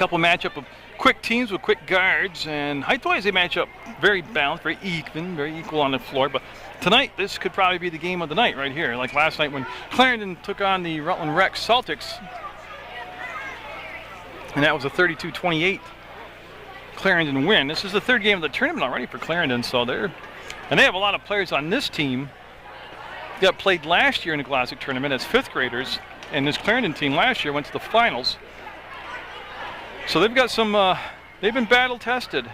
couple matchup of quick teams with quick guards, and height-wise they match up very balanced, very even, very equal on the floor. But tonight, this could probably be the game of the night right here. Like last night when Clarendon took on the Rutland Rec Celtics, and that was a 32-28 Clarendon win. This is the third game of the tournament already for Clarendon, so they have a lot of players on this team that played last year in the Glodzik tournament as fifth graders, and this Clarendon team last year went to the finals. So they've got some, they've been battle tested.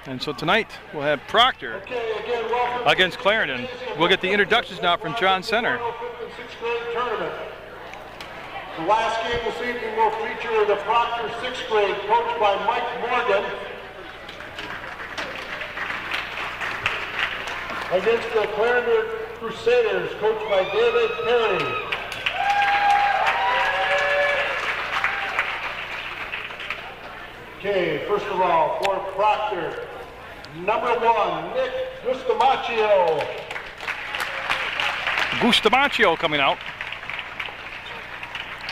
And so tonight we'll have Proctor against Clarendon. We'll get the introductions now from John Center. The last game this evening will feature the Proctor 6th grade, coached by Mike Morgan, against the Clarendon Crusaders, coached by David Perry. Okay, first of all, for Proctor, number 1, Nick Gustamaccio. Gustamaccio coming out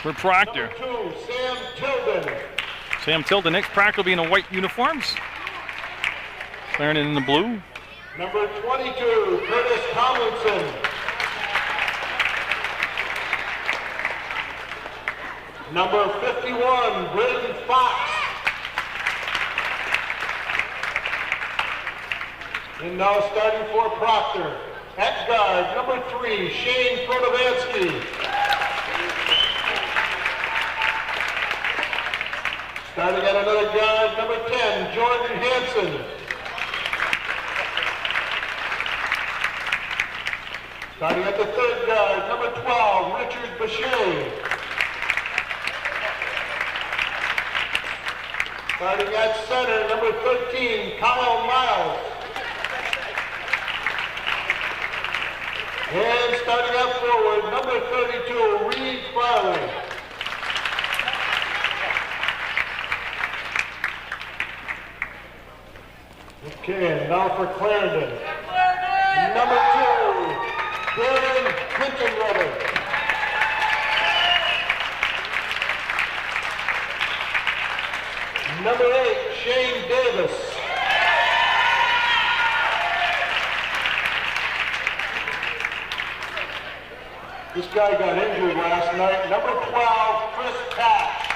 for Proctor. Number 2, Sam Tilden. Sam Tilden. Next, Proctor will be in the white uniforms. Clarendon in the blue. Number 22, Curtis Tomlinson. Number 51, Braden Fox. And now starting for Proctor, at guard, number 3, Shane Protovansky. Starting at another guard, number 10, Jordan Hansen. Starting at the third guard, number 12, Richard Boucher. Starting at center, number 13, Kyle Miles. And starting up forward, number 32, Reed Farley. Okay, and now for Clarendon. Number 2, Darren Hintonrudder. Number 8, Shane Davis. This guy got injured last night. Number 12, Chris Patch.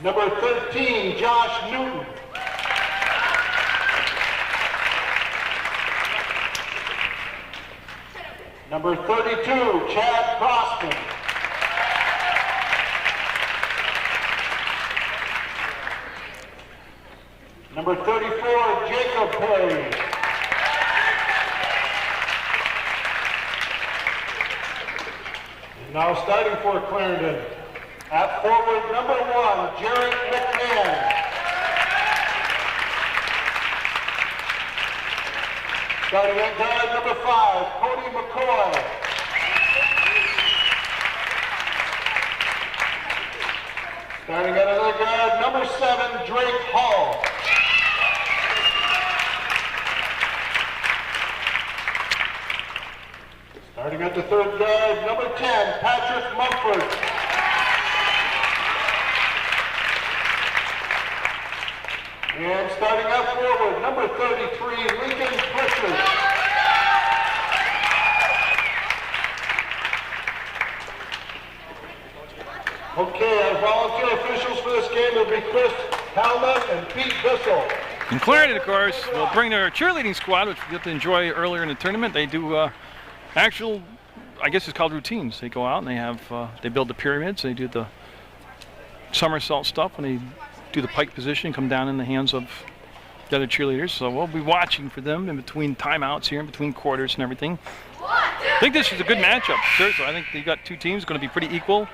Number 13, Josh Newton. Number 32, Chad Croston. Number 34, Jacob Perry. And now starting for Clarendon, at forward, number 1, Jared McMahon. Starting at guard, number 5, Cody McCoy. Starting at another guard, number 7, Drake Hall. Starting at the third guard, number 10, Patrick Mumford. And starting up forward, number 33, Lincoln Pritchard. Okay, our volunteer officials for this game will be Chris Halman and Pete Bissell. And Clarendon, of course, will bring their cheerleading squad, which we get to enjoy earlier in the tournament. They do actual, I guess it's called routines. They go out and they have, they build the pyramids, they do the somersault stuff, and they do the pike position, come down in the hands of the other cheerleaders. So we'll be watching for them in between timeouts here, in between quarters and everything. I think this is a good matchup, seriously. I think you got two teams going to be pretty equal,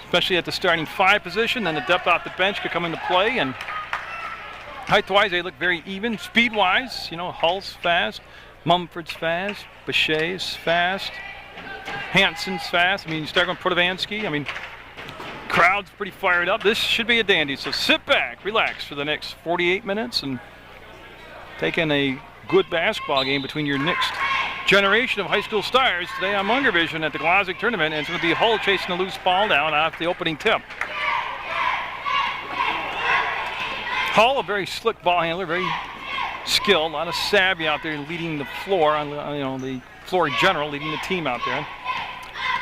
especially at the starting 5 position. Then the depth off the bench could come into play, and height-wise they look very even. Speed-wise, you know, Hull's fast, Mumford's fast, Boucher's fast, Hansen's fast. I mean, you start going Protovansky. I mean, crowd's pretty fired up. This should be a dandy. So sit back, relax for the next 48 minutes and take in a good basketball game between your next generation of high school stars today on Munger Vision at the Glodzik tournament, and it's going to be Hull chasing the loose ball down off the opening tip. Hull, a very slick ball handler, very skilled, a lot of savvy out there leading the floor, on the floor in general, leading the team out there.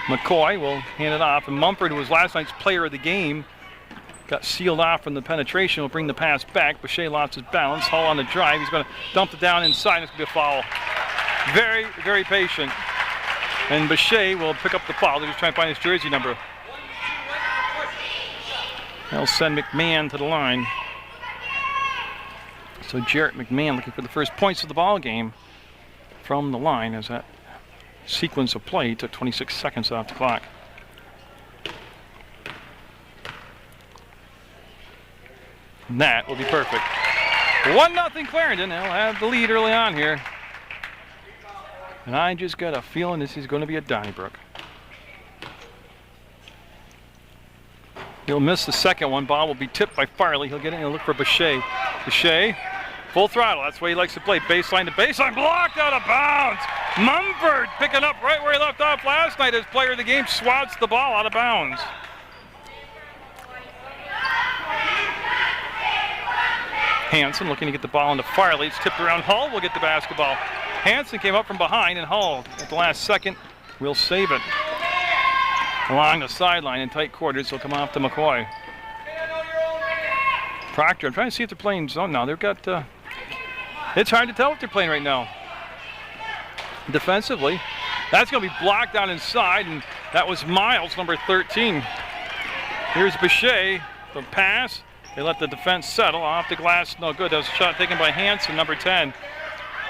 McCoy will hand it off, and Mumford, who was last night's player of the game, got sealed off from the penetration, will bring the pass back. Boucher lost his balance. Hull on the drive. He's going to dump it down inside. It's going to be a foul. Very, very patient. And Boucher will pick up the foul. They're just trying to find his jersey number. They'll send McMahon to the line. So Jarrett McMahon looking for the first points of the ball game from the line as that sequence of play took 26 seconds off the clock. And that will be perfect. 1-0 Clarendon. They'll have the lead early on here. And I just got a feeling this is going to be a Donnybrook. He'll miss the second one. Ball will be tipped by Farley. He'll get in and look for Boucher. Boucher, full throttle. That's the way he likes to play. Baseline to baseline. Blocked out of bounds. Mumford picking up right where he left off last night. His player of the game swats the ball out of bounds. Hansen looking to get the ball into Farley. It's tipped around. Hull will get the basketball. Hansen came up from behind, and Hull at the last second will save it. Along the sideline in tight quarters, will come off to McCoy. Proctor, I'm trying to see if they're playing zone now. They've got, it's hard to tell what they're playing right now. Defensively, that's going to be blocked down inside, and that was Miles, number 13. Here's Boucher, the pass. They let the defense settle off the glass. No good. That was a shot taken by Hansen, number 10.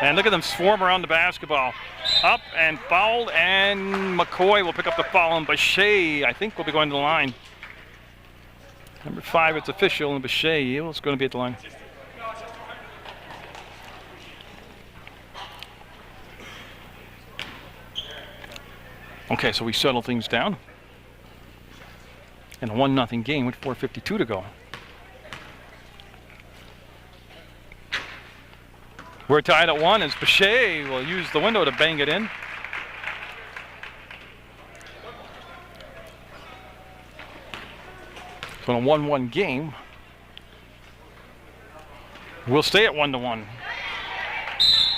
And look at them swarm around the basketball. Up and fouled, and McCoy will pick up the foul, and Boucher, I think, will be going to the line. Number 5, it's official, and Boucher is going to be at the line. Okay, so we settle things down. And a 1-0 game with 4:52 to go. We're tied at 1 as Boucher will use the window to bang it in. So in a 1-1 game, we'll stay at 1-1.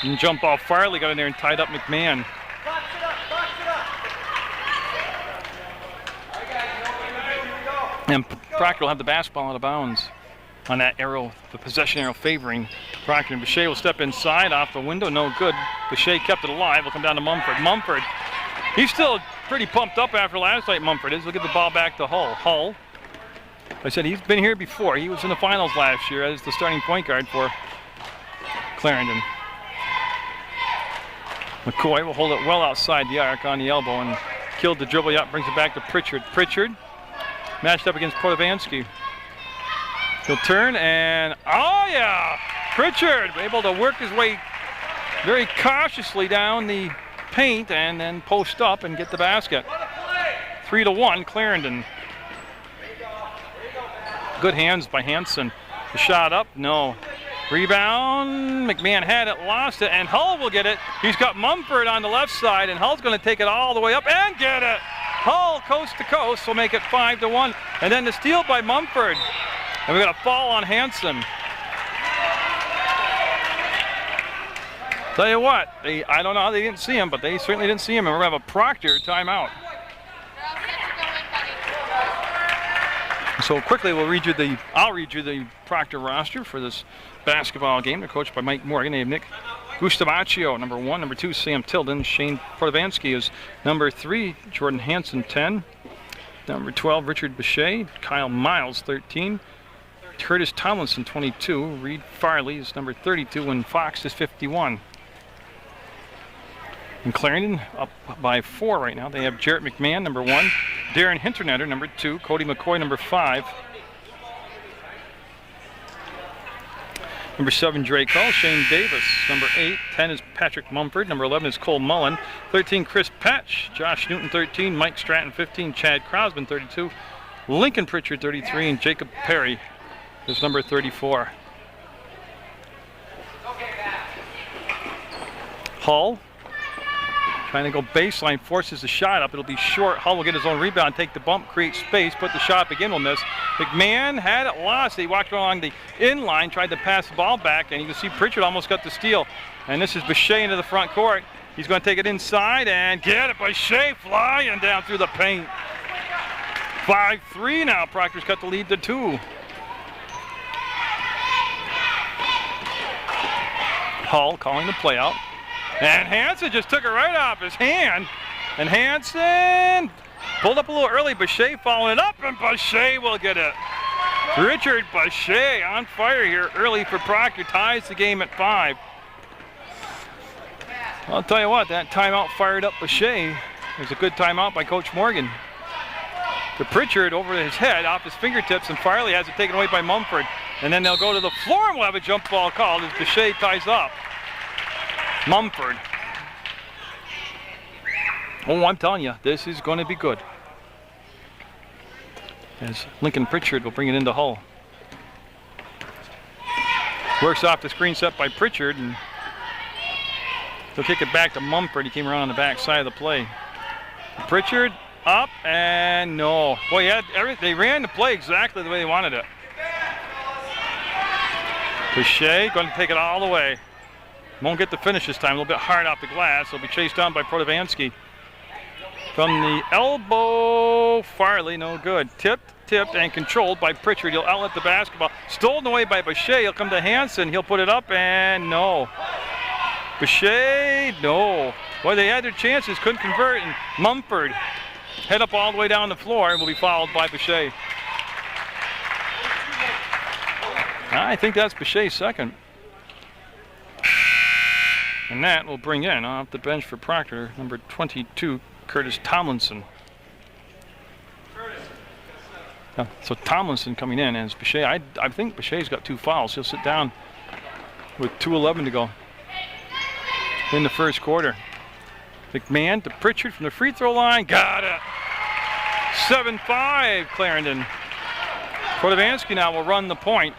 And jump off Farley, got in there and tied up McMahon. And Proctor will have the basketball out of bounds on that arrow, the possession arrow favoring Proctor. And Boucher will step inside off the window, no good. Boucher kept it alive. Will come down to Mumford. Mumford, he's still pretty pumped up after last night, Mumford is. We'll get the ball back to Hull. Hull, I said he's been here before. He was in the finals last year as the starting point guard for Clarendon. McCoy will hold it well outside the arc on the elbow and killed the dribble up, brings it back to Pritchard. Pritchard matched up against Portovansky. He'll turn and, oh yeah, Pritchard able to work his way very cautiously down the paint and then post up and get the basket. 3-1 Clarendon. Good hands by Hansen. The shot up, no. Rebound, McMahon had it, lost it, and Hull will get it. He's got Mumford on the left side, and Hull's going to take it all the way up and get it. Hull coast to coast will make it 5-1. And then the steal by Mumford. And we got a foul on Hansen. Tell you what, I don't know how they didn't see him, but they certainly didn't see him, and we're going to have a Proctor timeout. So quickly, I'll read you the Proctor roster for this basketball game. They're coached by Mike Morgan. They have Nick Gustavaccio, number 1. Number 2, Sam Tilden. Shane Portovansky is number 3. Jordan Hansen, 10. Number 12, Richard Boucher. Kyle Miles, 13. Curtis Tomlinson, 22. Reed Farley is number 32, and Fox is 51. And Clarendon up by 4 right now. They have Jarrett McMahon, number 1. Darren Hinternetter, number 2. Cody McCoy, number 5. Number 7, Drake Hall. Shane Davis, number 8. 10 is Patrick Mumford. Number 11 is Cole Mullen. 13, Chris Patch. Josh Newton, 13. Mike Stratton, 15. Chad Crosman, 32. Lincoln Pritchard, 33. And Jacob Perry is number 34. Hull Trying to go baseline, forces the shot up. It'll be short. Hull will get his own rebound, take the bump, create space, put the shot up again, will miss. McMahon had it lost. He walked along the in-line, tried to pass the ball back, and you can see Pritchard almost got the steal. And this is Boucher into the front court. He's going to take it inside and get it. Boucher flying down through the paint. 5-3 now. Proctor's cut the lead to 2. Hull calling the play out. And Hansen just took it right off his hand. And Hansen pulled up a little early. Boucher following it up, and Boucher will get it. Richard Boucher on fire here early for Proctor. Ties the game at 5. I'll tell you what, that timeout fired up Boucher. It was a good timeout by Coach Morgan. To Pritchard over his head, off his fingertips, and Farley has it taken away by Mumford. And then they'll go to the floor and we'll have a jump ball called as Boucher ties up. Mumford. Oh, I'm telling you, this is going to be good. As Lincoln Pritchard will bring it into Hull. Works off the screen set by Pritchard, and he'll kick it back to Mumford. He came around on the back side of the play. Pritchard up, and no. Boy, they ran the play exactly the way they wanted it. Boucher going to take it all the way. Won't get the finish this time. A little bit hard off the glass. He'll be chased down by Protovansky. From the elbow, Farley, no good. Tipped, and controlled by Pritchard. He'll outlet the basketball. Stolen away by Boucher. He'll come to Hansen. He'll put it up, and no. Boucher, no. Boy, they had their chances, couldn't convert, and Mumford head up all the way down the floor and will be fouled by Boucher. I think that's Boucher's second. And that will bring in off the bench for Proctor, number 22, Curtis Tomlinson. So Tomlinson coming in as Boucher. I think Boucher's got 2 fouls. He'll sit down with 2:11 to go in the first quarter. McMahon to Pritchard from the free throw line. Got it. 7-5 Clarendon. Protovansky now will run the point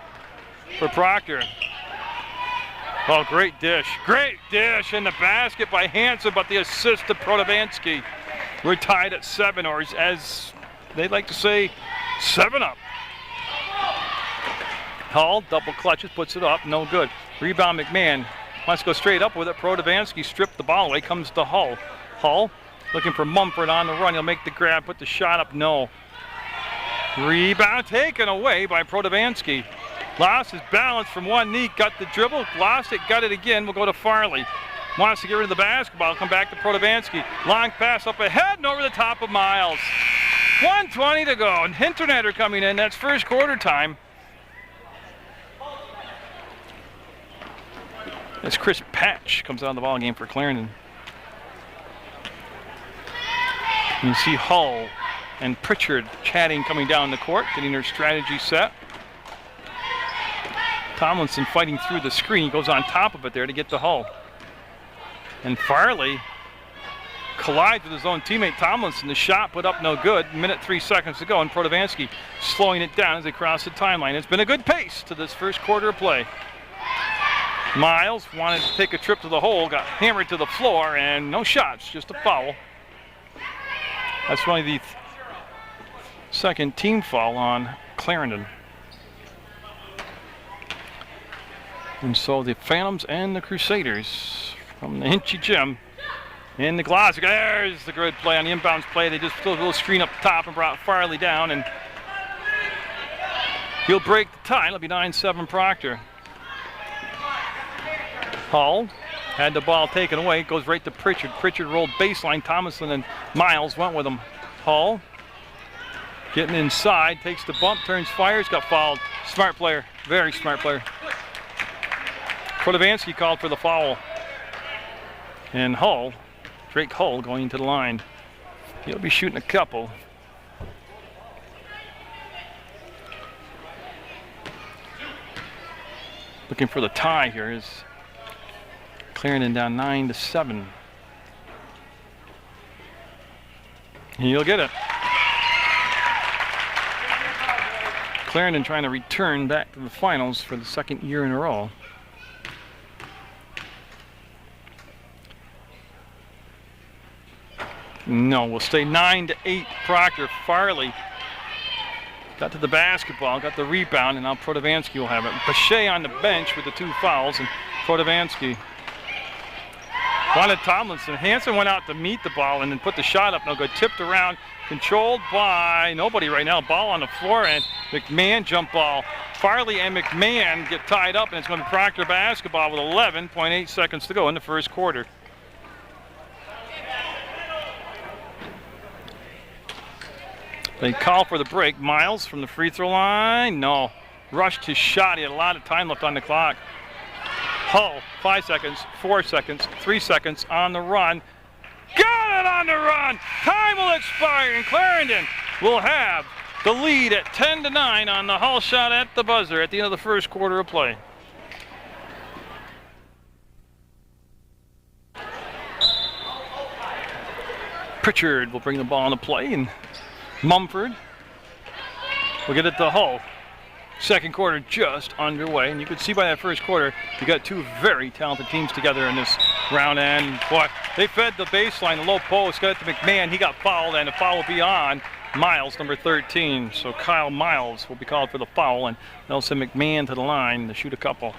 for Proctor. Oh, great dish. Great dish in the basket by Hansen, but the assist to Protovansky. We're tied at 7, or as they like to say, 7 up. Hull double clutches, puts it up, no good. Rebound McMahon. Wants to go straight up with it. Protovansky stripped the ball away, comes to Hull. Hull looking for Mumford on the run. He'll make the grab, put the shot up, no. Rebound taken away by Protovansky. Lost his balance from one knee, got the dribble, lost it, got it again. We'll go to Farley. Wants to get rid of the basketball, come back to Protovansky. Long pass up ahead and over the top of Miles. 1:20 to go, and Hinternetter coming in. That's first quarter time. As Chris Patch comes out of the ball game for Clarendon. You see Hull and Pritchard chatting coming down the court, getting their strategy set. Tomlinson fighting through the screen. He goes on top of it there to get to Hull. And Farley collides with his own teammate Tomlinson. The shot put up no good. 3 seconds to go, and Protovansky slowing it down as they cross the timeline. It's been a good pace to this first quarter of play. Miles wanted to take a trip to the hole, got hammered to the floor, and no shots, just a foul. That's only the second team foul on Clarendon. And so the Phantoms and the Crusaders from the Hinchy Gym in the Glodzik. There's the good play on the inbounds play. They just threw a little screen up top and brought Farley down, and he'll break the tie. It'll be 9-7 Proctor. Hull had the ball taken away. Goes right to Pritchard. Pritchard rolled baseline. Tomlinson and Miles went with him. Hull getting inside. Takes the bump. Turns, fires. Got fouled. Smart player. Very smart player. Protovansky called for the foul. And Hull, Drake Hull going to the line. He'll be shooting a couple. Looking for the tie here is Clarendon down 9-7. He'll get it. Clarendon trying to return back to the finals for the second year in a row. No, we'll stay 9-8. Proctor. Farley got to the basketball, got the rebound, and now Protovansky will have it. Bechet on the bench with the 2 fouls, and Protovansky wanted Tomlinson. Hansen went out to meet the ball and then put the shot up. No good. Tipped around, controlled by nobody right now. Ball on the floor, and McMahon jump ball. Farley and McMahon get tied up, and it's going to be Proctor basketball with 11.8 seconds to go in the first quarter. They call for the break. Miles from the free throw line. No. Rushed his shot. He had a lot of time left on the clock. Hull, 5 seconds, 4 seconds, 3 seconds on the run. Got it on the run. Time will expire, and Clarendon will have the lead at 10-9 on the Hull shot at the buzzer at the end of the first quarter of play. Pritchard will bring the ball into play, and Mumford will get it to Hull. Second quarter just underway, and you could see by that first quarter, you got 2 very talented teams together in this round. And boy, they fed the baseline, the low post, got it to McMahon. He got fouled, and the foul will be on Miles, number 13. So Kyle Miles will be called for the foul, and they'll send McMahon to the line to shoot a couple.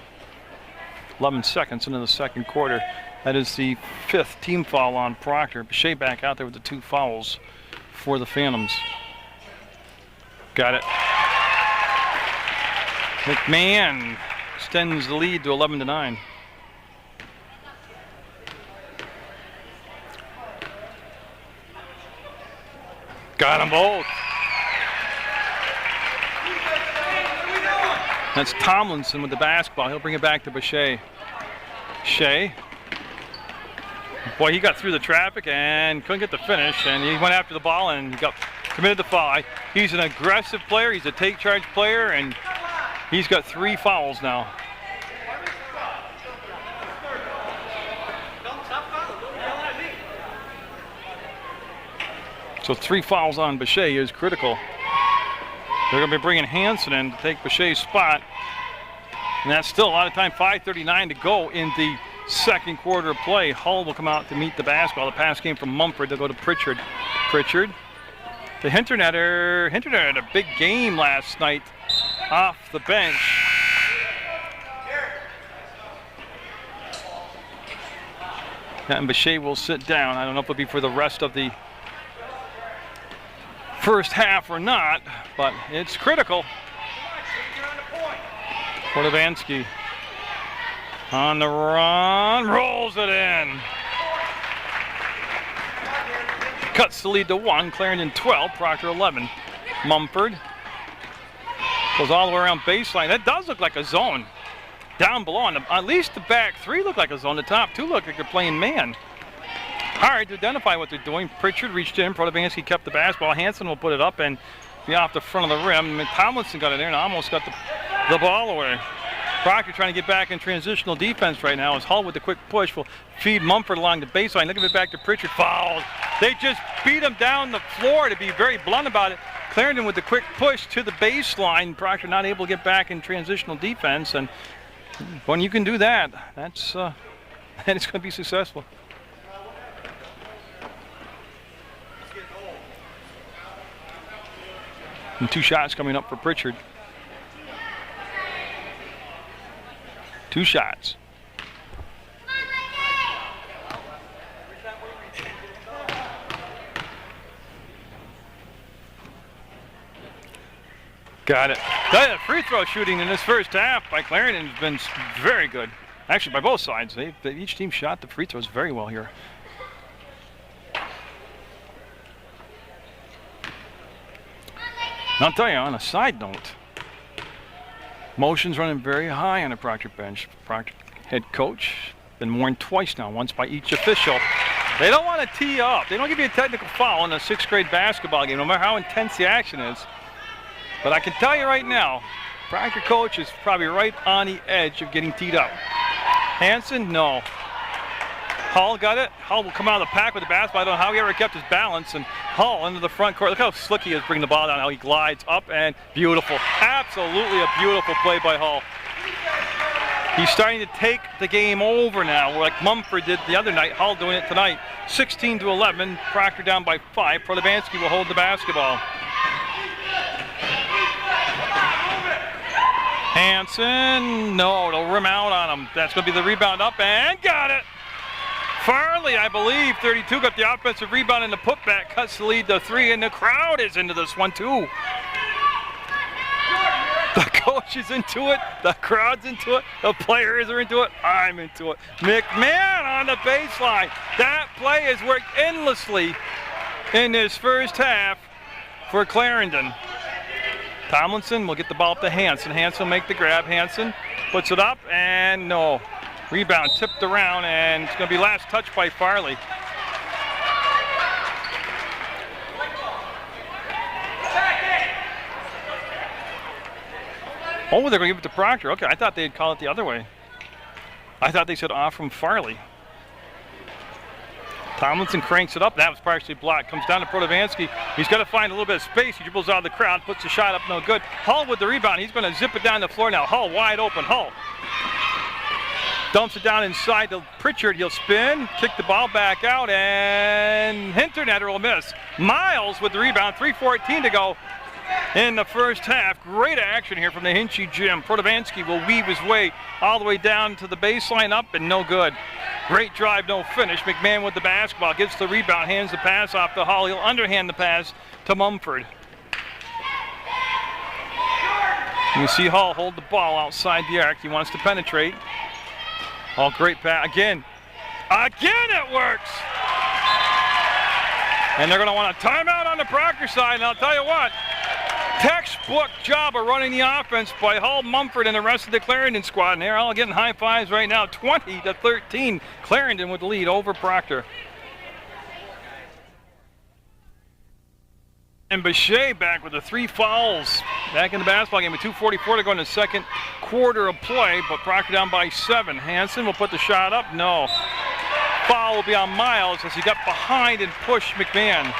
11 seconds into the second quarter. That is the 5th team foul on Proctor. Bechet back out there with the 2 fouls for the Phantoms. Got it. McMahon extends the lead to 11-9. Got them both. That's Tomlinson with the basketball. He'll bring it back to Bechet. Shea. Boy, he got through the traffic and couldn't get the finish, and he went after the ball and got committed the foul. He's an aggressive player. He's a take charge player, and he's got 3 fouls now. So 3 fouls on Bechet is critical. They're going to be bringing Hansen in to take Bechet's spot. And that's still a lot of time, 5:39 to go in the second quarter of play. Hull will come out to meet the basketball. The pass came from Mumford. They'll go to Pritchard. Pritchard. The Hinternetter. Hinternetter had a big game last night off the bench. And Bechet will sit down. I don't know if it'll be for the rest of the first half or not, but it's critical. Protovansky on the run, rolls it in. Cuts the lead to 1, Clarendon 12, Proctor 11. Mumford goes all the way around baseline. That does look like a zone. Down below, at least the back 3 look like a zone. The top 2 look like they're playing man. Hard to identify what they're doing. Pritchard reached in, Protovansky kept the basketball. Hansen will put it up and be off the front of the rim. Tomlinson got it there and almost got the ball away. Proctor trying to get back in transitional defense right now as Hull with the quick push will feed Mumford along the baseline. Look at it back to Pritchard. Fouled. They just beat him down the floor, to be very blunt about it. Clarendon with the quick push to the baseline. Proctor not able to get back in transitional defense. And when you can do that, that's then it's going to be successful. And 2 shots coming up for Pritchard. 2 shots. Got it. The free throw shooting in this first half by Clarendon has been very good. Actually, by both sides. Each team shot the free throws very well here. And I'll tell you, on a side note, motion's running very high on the Proctor bench. Proctor head coach been warned twice now, once by each official. They don't want to tee up. They don't give you a technical foul in a 6th grade basketball game, no matter how intense the action is. But I can tell you right now, Proctor coach is probably right on the edge of getting teed up. Hansen, no. Hull got it. Hull will come out of the pack with the basketball. I don't know how he ever kept his balance. And Hull into the front court. Look how slick he is bringing the ball down, how he glides up, and beautiful. Absolutely a beautiful play by Hull. He's starting to take the game over now, like Mumford did the other night. Hull doing it tonight. 16-11. Proctor down by 5. Protobansky will hold the basketball. Hansen, no, it'll rim out on him. That's going to be the rebound up, and got it. Farley, I believe, 32, got the offensive rebound and the putback, cuts the lead to 3, and the crowd is into this one too. The coach is into it, the crowd's into it, the players are into it, I'm into it. McMahon on the baseline. That play has worked endlessly in this first half for Clarendon. Tomlinson will get the ball up to Hansen. Hansen will make the grab. Hansen puts it up, and no. Rebound tipped around, and it's going to be last touch by Farley. Oh, they're going to give it to Proctor. Okay, I thought they'd call it the other way. I thought they said off from Farley. Tomlinson cranks it up. That was partially blocked. Comes down to Protovansky. He's got to find a little bit of space. He dribbles out of the crowd, puts the shot up, no good. Hull with the rebound. He's going to zip it down the floor now. Hull wide open. Hull dumps it down inside to Pritchard. He'll spin, kick the ball back out, and Hinternetter will miss. Miles with the rebound. 3:14 to go in the first half. Great action here from the Hinchy gym. Protovansky will weave his way all the way down to the baseline, up, and no good. Great drive, no finish. McMahon with the basketball, gets the rebound, hands the pass off to Hull. He'll underhand the pass to Mumford. You see Hull hold the ball outside the arc. He wants to penetrate. Hull, great pass. Again it works! And they're going to want a timeout on the Proctor side, and I'll tell you what, textbook job of running the offense by Hull, Mumford, and the rest of the Clarendon squad. And they're all getting high fives right now. 20-13. Clarendon with the lead over Proctor. And Bechet back with the 3 fouls. Back in the basketball game with 2:44 to go in the second quarter of play, but Proctor down by 7. Hansen will put the shot up. No. Foul will be on Miles as he got behind and pushed McMahon.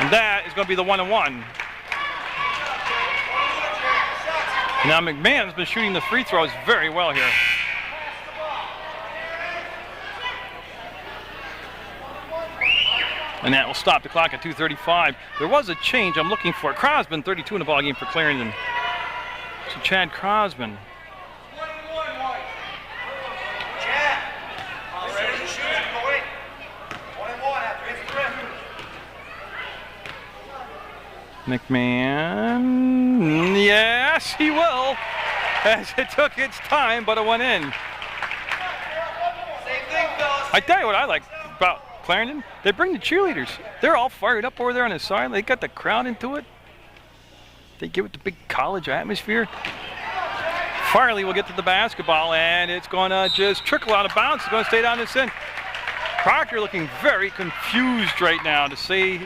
And that is going to be the 1-1. Now McMahon's been shooting the free throws very well here. And that will stop the clock at 2:35. There was a change I'm looking for. Crosman, 32 in the ball game for Clarendon. So Chad Crosman. McMahon, yes, he will, as it took its time, but it went in. I tell you what I like about Clarendon, they bring the cheerleaders. They're all fired up over there on the side. They got the crowd into it. They give it the big college atmosphere. Farley will get to the basketball, and it's going to just trickle out of bounds. It's going to stay down this end. Proctor looking very confused right now, to say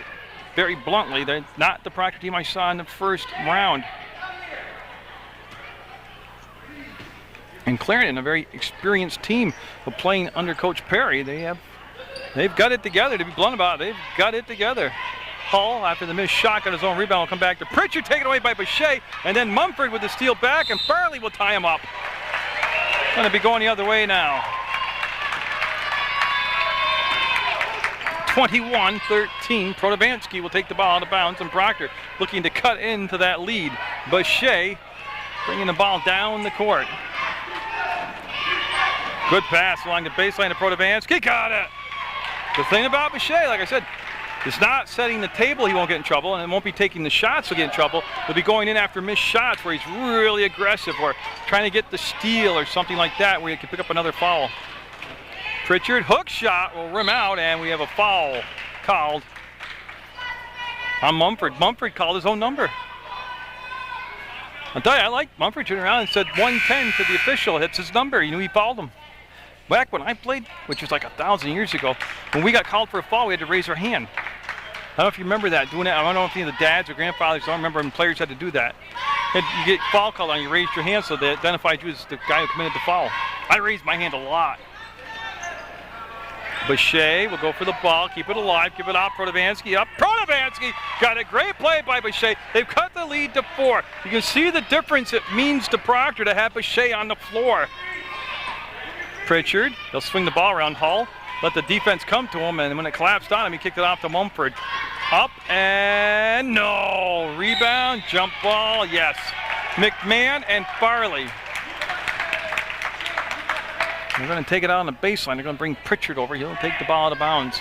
very bluntly. They're not the Proctor team I saw in the first round. And Clarendon, a very experienced team of playing under Coach Perry. They've got it together, to be blunt about it. They've got it together. Hull, after the missed shot on his own rebound, will come back to Pritchard, taken away by Bechet, and then Mumford with the steal back, and Farley will tie him up. Going to be going the other way now. 21-13. Protovansky will take the ball out of bounds, and Proctor looking to cut into that lead. Bechet bringing the ball down the court. Good pass along the baseline to Protovansky. Got it. The thing about Bechet, like I said, is not setting the table. He won't get in trouble, and it won't be taking the shots to get in trouble. He'll be going in after missed shots where he's really aggressive, or trying to get the steal or something like that, where he can pick up another foul. Pritchard, hook shot will rim out, and we have a foul called on Mumford. Mumford called his own number. I'll tell you, I like Mumford turning around and said 110 to the official. It's his number. He knew he fouled him. Back when I played, which was like 1,000 years ago, when we got called for a foul, we had to raise our hand. I don't know if you remember that, doing that. I don't know if any of the dads or grandfathers don't remember when players had to do that. You get foul called on, you raised your hand so they identified you as the guy who committed the foul. I raised my hand a lot. Boucher will go for the ball, keep it alive, give it off, Protovansky up. Protovansky got a great play by Boucher. They've cut the lead to 4. You can see the difference it means to Proctor to have Boucher on the floor. Pritchard, they'll swing the ball around Hull, let the defense come to him, and when it collapsed on him, he kicked it off to Mumford. Up and no, rebound, jump ball, yes. McMahon and Farley. They're going to take it out on the baseline. They're going to bring Pritchard over. He'll take the ball out of bounds.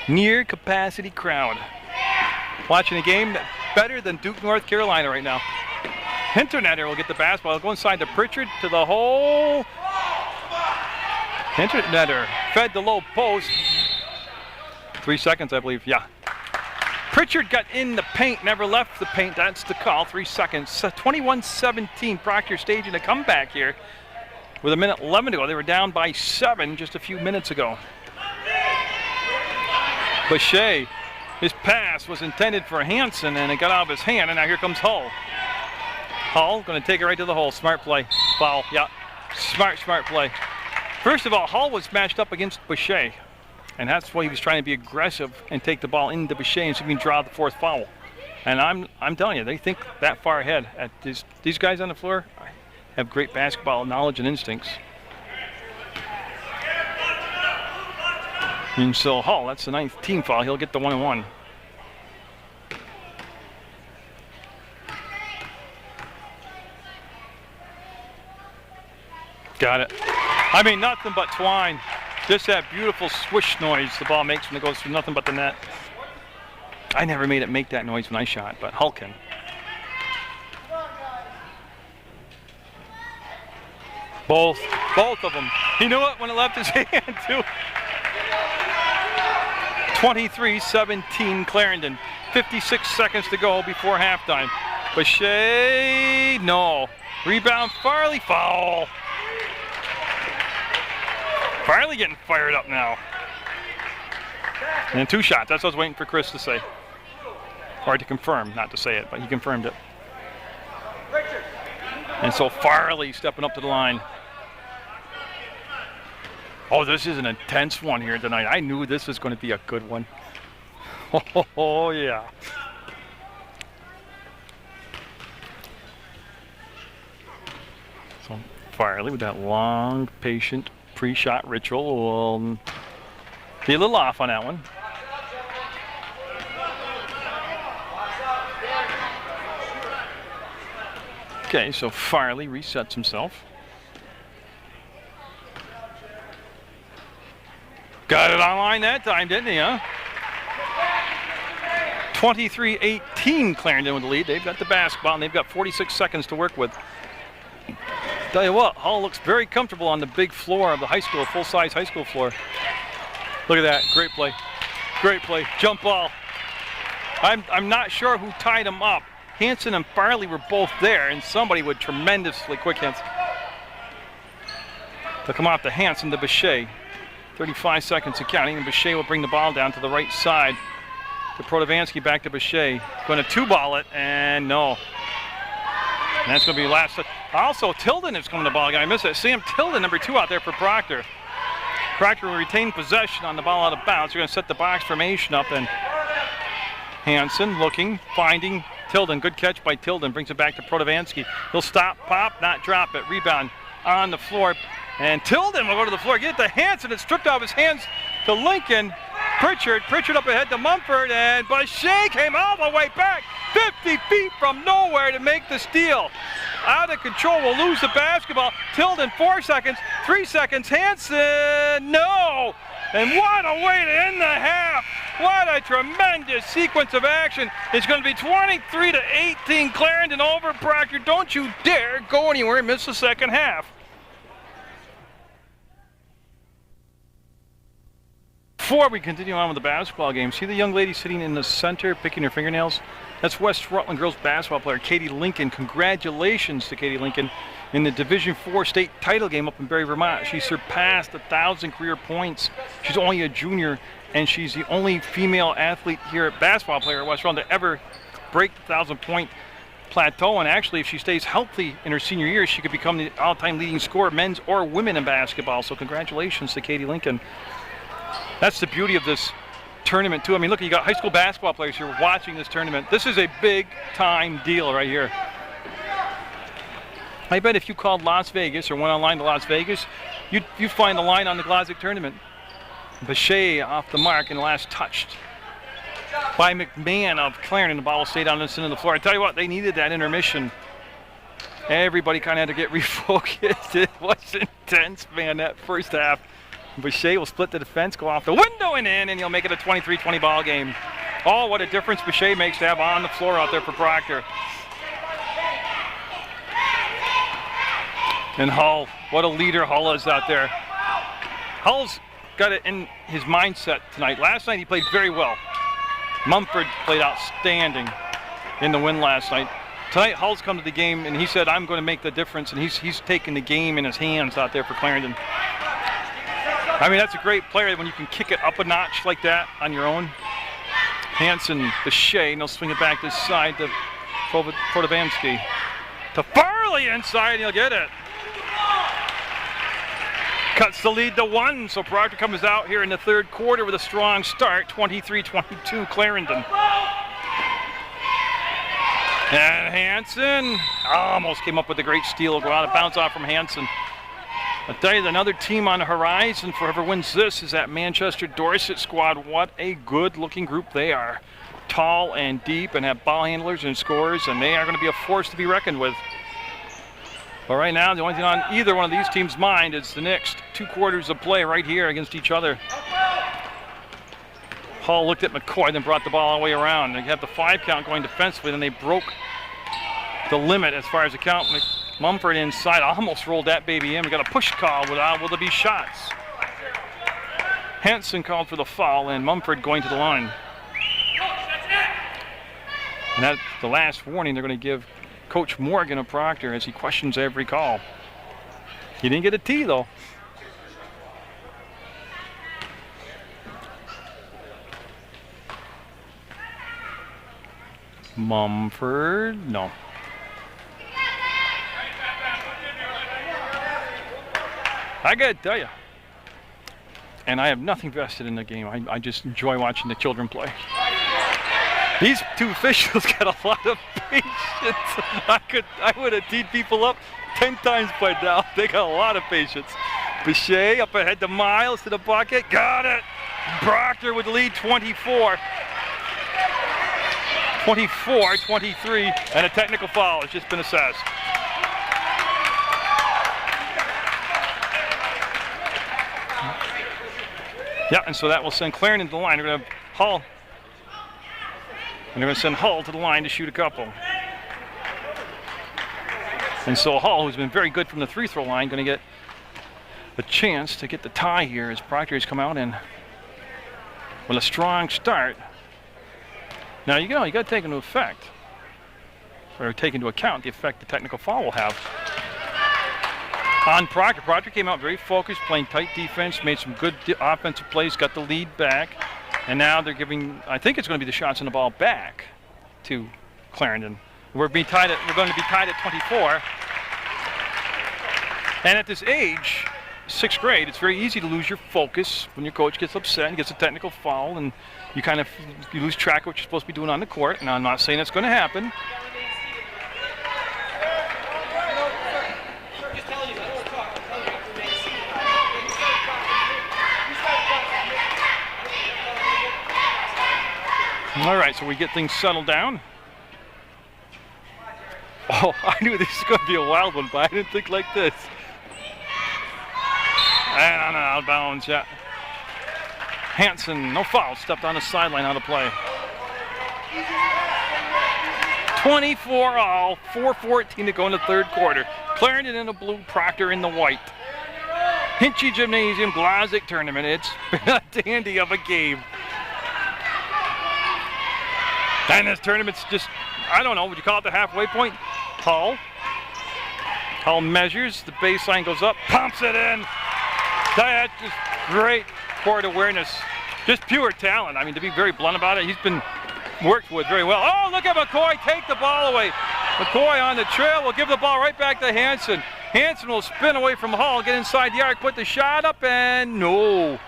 Near capacity crowd. Watching a game better than Duke, North Carolina right now. Hinternetter will get the basketball. He'll go inside to Pritchard to the hole. Hinternetter fed the low post. 3 seconds, I believe. Yeah. Pritchard got in the paint, never left the paint. That's the call. 3 seconds. 21-17. Proctor staging a comeback here with 1:11 to go. They were down by 7 just a few minutes ago. Boucher, his pass was intended for Hansen, and it got out of his hand, and now here comes Hull. Hull going to take it right to the hole. Smart play. Foul. Yeah. Smart play. First of all, Hull was matched up against Boucher. And that's why he was trying to be aggressive and take the ball into Boucher and see if he can draw the 4th foul. And I'm telling you, they think that far ahead. At these guys on the floor have great basketball knowledge and instincts. And so Hull, that's the 9th team foul. He'll get the 1-and-1. Got it. I mean, nothing but twine. Just that beautiful swish noise the ball makes when it goes through nothing but the net. I never made it make that noise when I shot, but Hull can. Both of them. He knew it when it left his hand, too. 23-17 Clarendon. 56 seconds to go before halftime. Boucher, no. Rebound, Farley, foul. Farley getting fired up now. And 2 shots. That's what I was waiting for Chris to say. Or to confirm, not to say it, but he confirmed it. And so Farley stepping up to the line. Oh, this is an intense one here tonight. I knew this was going to be a good one. Oh, yeah. So Farley with that long, patient pre-shot ritual will be a little off on that one. Okay, so Farley resets himself. Got it online that time, didn't he, huh? 23-18 Clarendon with the lead. They've got the basketball and they've got 46 seconds to work with. Tell you what, Hull looks very comfortable on the big floor of the high school, full-size high school floor. Look at that, great play. Great play, jump ball. I'm not sure who tied him up. Hansen and Farley were both there, and somebody with tremendously quick hands. They'll come off to Hansen to Boucher. 35 seconds of counting, and Boucher will bring the ball down to the right side. To Protovansky, back to Boucher. Going to 2-ball it, and no. And that's going to be last. Also, Tilden is coming to the ball again. I missed it. Sam Tilden, number 2 out there for Proctor. Proctor will retain possession on the ball out of bounds. They're going to set the box formation up, and Hansen looking, finding Tilden. Good catch by Tilden. Brings it back to Protovansky. He'll stop, pop, not drop it. Rebound on the floor. And Tilden will go to the floor. Get it to Hansen. It's stripped off his hands to Lincoln. Pritchard up ahead to Mumford, and Boucher came all the way back 50 feet from nowhere to make the steal. Out of control, will lose the basketball. Tilden, 4 seconds, 3 seconds, Hansen, no! And what a way to end the half. What a tremendous sequence of action. It's going to be 23-18 Clarendon over Proctor. Don't you dare go anywhere and miss the second half. Before we continue on with the basketball game, see the young lady sitting in the center picking her fingernails? That's West Rutland girls basketball player Katie Lincoln. Congratulations to Katie Lincoln in the Division IV state title game up in Barre, Vermont. She surpassed 1,000 career points. She's only a junior, and she's the only female athlete here, basketball player at West Rutland, to ever break the 1,000-point plateau, and actually if she stays healthy in her senior year, she could become the all-time leading scorer, men's or women in basketball. So congratulations to Katie Lincoln. That's the beauty of this tournament too. I mean, look, you got high school basketball players here watching this tournament. This is a big time deal right here. I bet if you called Las Vegas or went online to Las Vegas, you'd find the line on the Glodzik tournament. Bechet off the mark and last touched by McMahon of Clarendon. The ball stayed on the center of the floor. I tell you what, they needed that intermission. Everybody kind of had to get refocused. It was intense, man, that first half. Bechet will split the defense, go off the window and in, and he'll make it a 23-20 ball game. Oh, what a difference Bechet makes to have on the floor out there for Proctor. And Hull, what a leader Hull is out there. Hull's got it in his mindset tonight. Last night he played very well. Mumford played outstanding in the win last night. Tonight Hull's come to the game and he said, I'm going to make the difference, and he's taking the game in his hands out there for Clarendon. I mean, that's a great player when you can kick it up a notch like that on your own. Hansen, Bechet, and he'll swing it back this side to Protobansky. To Farley inside, and he'll get it. Cuts the lead to 1, so Proctor comes out here in the third quarter with a strong start, 23-22 Clarendon. And Hansen almost came up with a great steal. Go out and bounce off from Hansen. I'll tell you, another team on the horizon for whoever wins this is that Manchester Dorset squad. What a good-looking group they are. Tall and deep and have ball handlers and scorers, and they are going to be a force to be reckoned with. But right now, the only thing on either one of these teams' mind is the next 2 quarters of play right here against each other. Hall looked at McCoy, then brought the ball all the way around. They had the 5 count going defensively, then they broke the limit as far as the count. Mumford inside, almost rolled that baby in. We got a push call. Will there be shots? Hansen called for the foul, and Mumford going to the line. And that's the last warning they're going to give Coach Morgan of Proctor as he questions every call. He didn't get a T though. Mumford, no. I gotta tell you, and I have nothing vested in the game. I just enjoy watching the children play. These 2 officials got a lot of patience. I would have teed people up 10 times by now. They got a lot of patience. Bechet up ahead to Miles to the bucket. Got it. Proctor would lead 24. 24-23, and a technical foul has just been assessed. Yeah, and so that will send Clarendon to the line. They're going to have Hull. And they're going to send Hull to the line to shoot a couple. And so Hull, who's been very good from the free throw line, going to get a chance to get the tie here as Proctor has come out in with a strong start. Now you got to take into effect, or take into account the effect the technical foul will have on Proctor. Proctor came out very focused, playing tight defense, made some good offensive plays, got the lead back. And now they're giving, I think it's going to be the shots on the ball back to Clarendon. We're going to be tied at 24. And at this age, 6th grade, it's very easy to lose your focus when your coach gets upset and gets a technical foul, and you lose track of what you're supposed to be doing on the court. Now, I'm not saying that's going to happen. All right, so we get things settled down. Oh, I knew this was going to be a wild one, but I didn't think like this. And on an out of bounds, yeah. Hansen, no foul, stepped on the sideline out of play. 24 all, 4:14 to go in the third quarter. Clarendon in the blue, Proctor in the white. Hinchy Gymnasium Glodzik tournament. It's been a dandy of a game. And this tournament's just, I don't know, would you call it the halfway point? Hull measures, the baseline goes up, pumps it in. That's just great court awareness, just pure talent. I mean, to be very blunt about it, he's been worked with very well. Oh, look at McCoy take the ball away. McCoy on the trail will give the ball right back to Hanson. Hanson will spin away from Hall, get inside the arc, put the shot up, and no.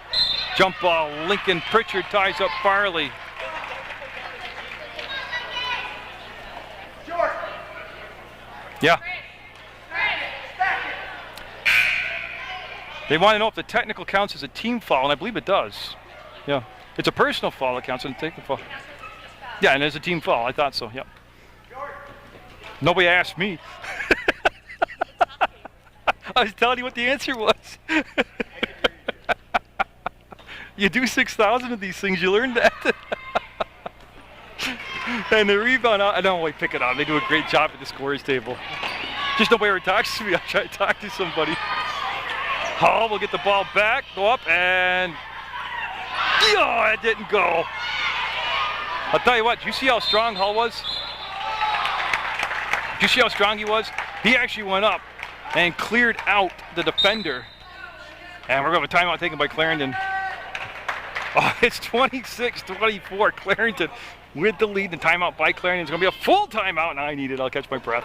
Jump ball. Lincoln Pritchard ties up Farley. Yeah. They want to know if the technical counts as a team foul, and I believe it does. Yeah. It's a personal foul that counts as a technical foul. Yeah, and it's a team foul. I thought so, yep. Nobody asked me. I was telling you what the answer was. You do 6,000 of these things, you learn that. And the rebound, I don't really pick it up. They do a great job at the scorers table. Just nobody ever talks to me. I try to talk to somebody. Hall will get the ball back, go up, and oh, it didn't go. I'll tell you what, did you see how strong Hall was? Did you see how strong he was? He actually went up and cleared out the defender. And we're going to have a timeout taken by Clarendon. Oh, it's 26-24. Clarendon with the lead. The timeout by Clarendon. It's going to be a full timeout, and I need it. I'll catch my breath.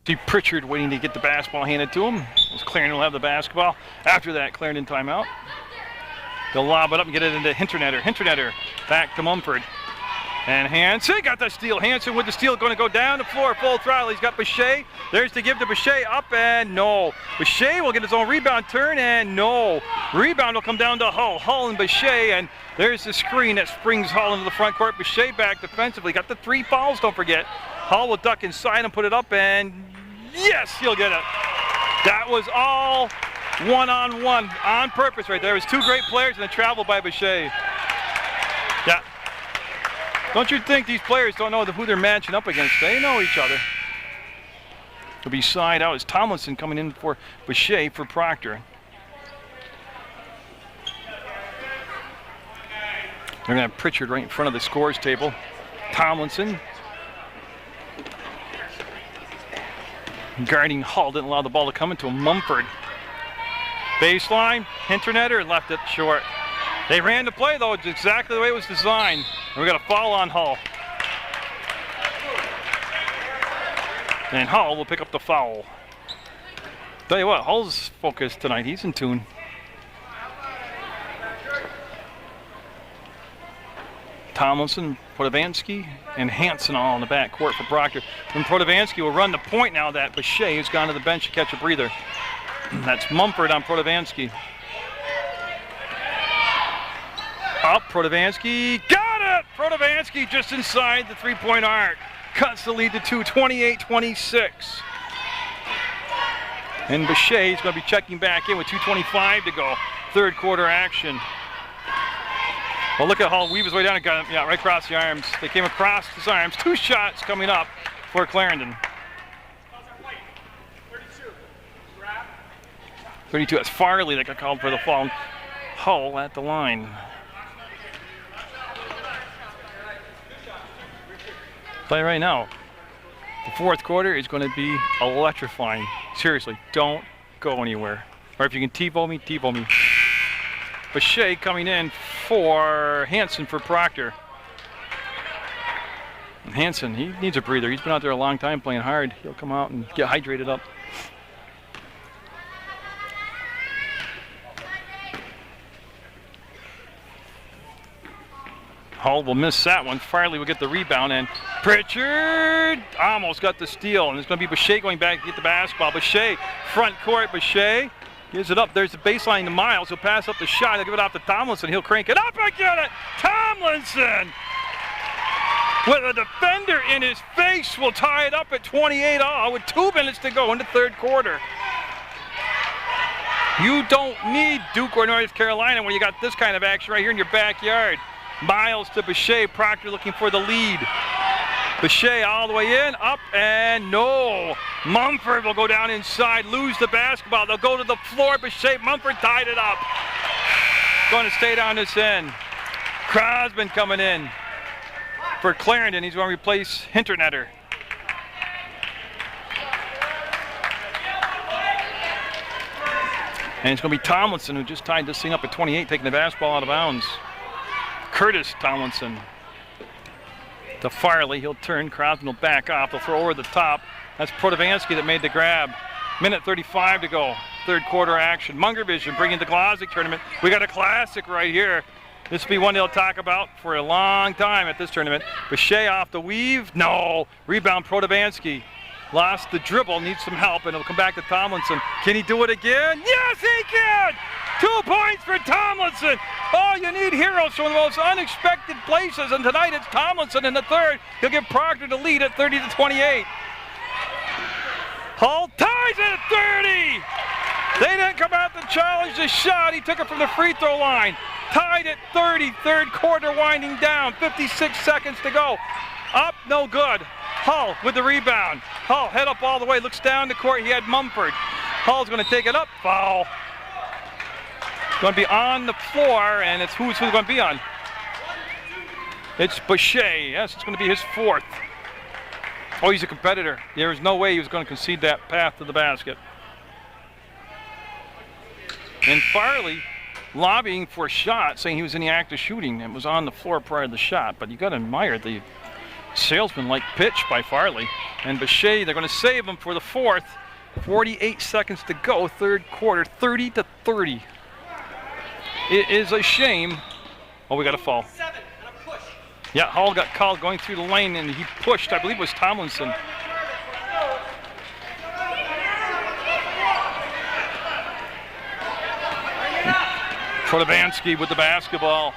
See Pritchard waiting to get the basketball handed to him. As Clarendon will have the basketball. After that, Clarendon timeout. They'll lob it up and get it into Hinternetter. Hinternetter back to Mumford. And Hanson got the steal. Hanson with the steal, going to go down the floor, full throttle. He's got Boucher. There's the give to Boucher, up and no. Boucher will get his own rebound turn, and no. Rebound will come down to Hull. Hull and Boucher, and there's the screen that springs Hull into the front court. Boucher back defensively. Got the 3 fouls, don't forget. Hull will duck inside and put it up, and yes, he'll get it. That was all one-on-one on purpose right there. It was 2 great players and the travel by Boucher. Yeah. Don't you think these players don't know who they're matching up against? They know each other. It'll be side out as Tomlinson coming in for Boucher for Proctor. They're going to have Pritchard right in front of the scores table. Tomlinson guarding Hull, didn't allow the ball to come into Mumford. Baseline, Hinternetter left it short. They ran the play, though. It's exactly the way it was designed. And we got a foul on Hull. And Hull will pick up the foul. Tell you what, Hull's focused tonight. He's in tune. Tomlinson, Protovansky, and Hanson all in the back court for Proctor. And Protovansky will run the point now that Boucher has gone to the bench to catch a breather. That's Mumford on Protovansky. Up, Protovansky, got it! Protovansky just inside the 3-point arc. Cuts the lead to 2, 28-26. And Boucher is going to be checking back in with 2:25 to go. Third quarter action. Well, look at Hull, weave his way down and got him, yeah, right across the arms. They came across his arms. 2 shots coming up for Clarendon. 32, that's Farley that got called for the foul. Hull at the line. Play right now. The fourth quarter is going to be electrifying. Seriously, don't go anywhere. Or if you can TiVo me, TiVo me. Boucher coming in for Hanson for Proctor. And Hanson, he needs a breather. He's been out there a long time playing hard. He'll come out and get hydrated up. Hull will miss that one. Farley will get the rebound, and Pritchard almost got the steal. And it's going to be Boucher going back to get the basketball. Boucher, front court, Boucher gives it up. There's the baseline to Miles. He'll pass up the shot. He'll give it off to Tomlinson. He'll crank it up and get it. Tomlinson, with a defender in his face, will tie it up at 28-all with 2 minutes to go in the third quarter. You don't need Duke or North Carolina when you got this kind of action right here in your backyard. Miles to Boucher. Proctor looking for the lead. Boucher all the way in, up, and no. Mumford will go down inside, lose the basketball. They'll go to the floor. Boucher, Mumford tied it up. Going to stay down this end. Crosman coming in for Clarendon. He's going to replace Hinternetter. And it's going to be Tomlinson, who just tied this thing up at 28, taking the basketball out of bounds. Curtis Tomlinson. to Farley. He'll turn. Crosby will back off. They'll throw over the top. That's Protovansky that made the grab. Minute 35 to go. Third quarter action. Munger Vision bringing the Glodzik tournament. We got a classic right here. This will be one they'll talk about for a long time at this tournament. Boucher off the weave. No. Rebound Protovansky. Lost the dribble. Needs some help, and it'll come back to Tomlinson. Can he do it again? Yes, he can! 2 points for Tomlinson. Oh, you need heroes from the most unexpected places, and tonight it's Tomlinson in the third. He'll give Proctor the lead at 30-28. Hull ties it at 30. They didn't come out to challenge the shot. He took it from the free throw line. Tied at 30, third quarter winding down. 56 seconds to go. Up, no good. Hull with the rebound. Hull head up all the way, looks down the court. He had Mumford. Hull's going to take it up. Foul. Going to be on the floor, and it's who's going to be on? It's Boucher. Yes, it's going to be his 4th. Oh, he's a competitor. There is no way he was going to concede that path to the basket. And Farley lobbying for a shot, saying he was in the act of shooting and was on the floor prior to the shot. But you got to admire the salesman-like pitch by Farley. And Boucher, they're going to save him for the 4th. 48 seconds to go, third quarter, 30-30. It is a shame. Oh, we got a foul. Yeah, Hull got called going through the lane, and he pushed, I believe it was Tomlinson. Protovansky with the basketball.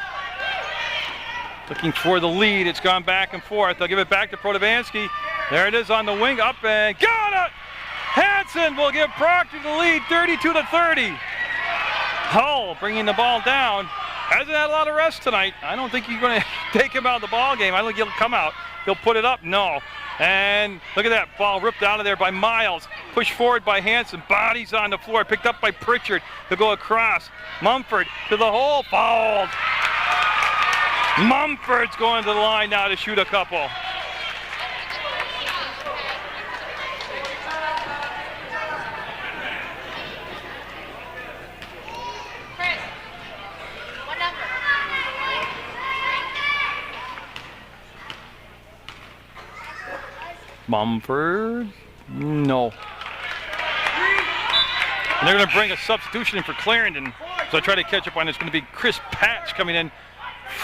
Looking for the lead. It's gone back and forth. They'll give it back to Protovansky. There it is on the wing. Up and got it! Hansen will give Proctor the lead, 32-30. Hull bringing the ball down. Hasn't had a lot of rest tonight. I don't think you're going to take him out of the ball game. I don't think he'll come out. He'll put it up. No. And look at that ball ripped out of there by Miles. Pushed forward by Hansen. Bodies on the floor. Picked up by Pritchard. He'll go across. Mumford to the hole. Fouled. Mumford's going to the line now to shoot a couple. Mumford, no. And they're going to bring a substitution in for Clarendon. So I try to catch up on it. It's going to be Chris Patch coming in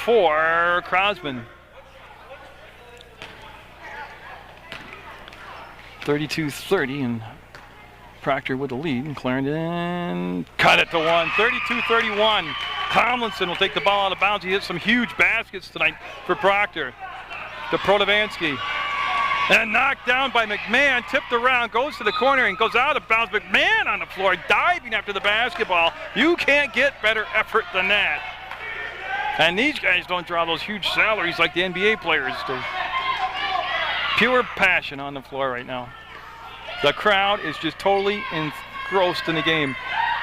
for Crosby. 32-30, and Proctor with the lead. And Clarendon cut it to 1. 32-31. Tomlinson will take the ball out of bounds. He hit some huge baskets tonight for Proctor. To Protovansky. And knocked down by McMahon, tipped around, goes to the corner and goes out of bounds. McMahon on the floor, diving after the basketball. You can't get better effort than that. And these guys don't draw those huge salaries like the NBA players do. Pure passion on the floor right now. The crowd is just totally engrossed in the game.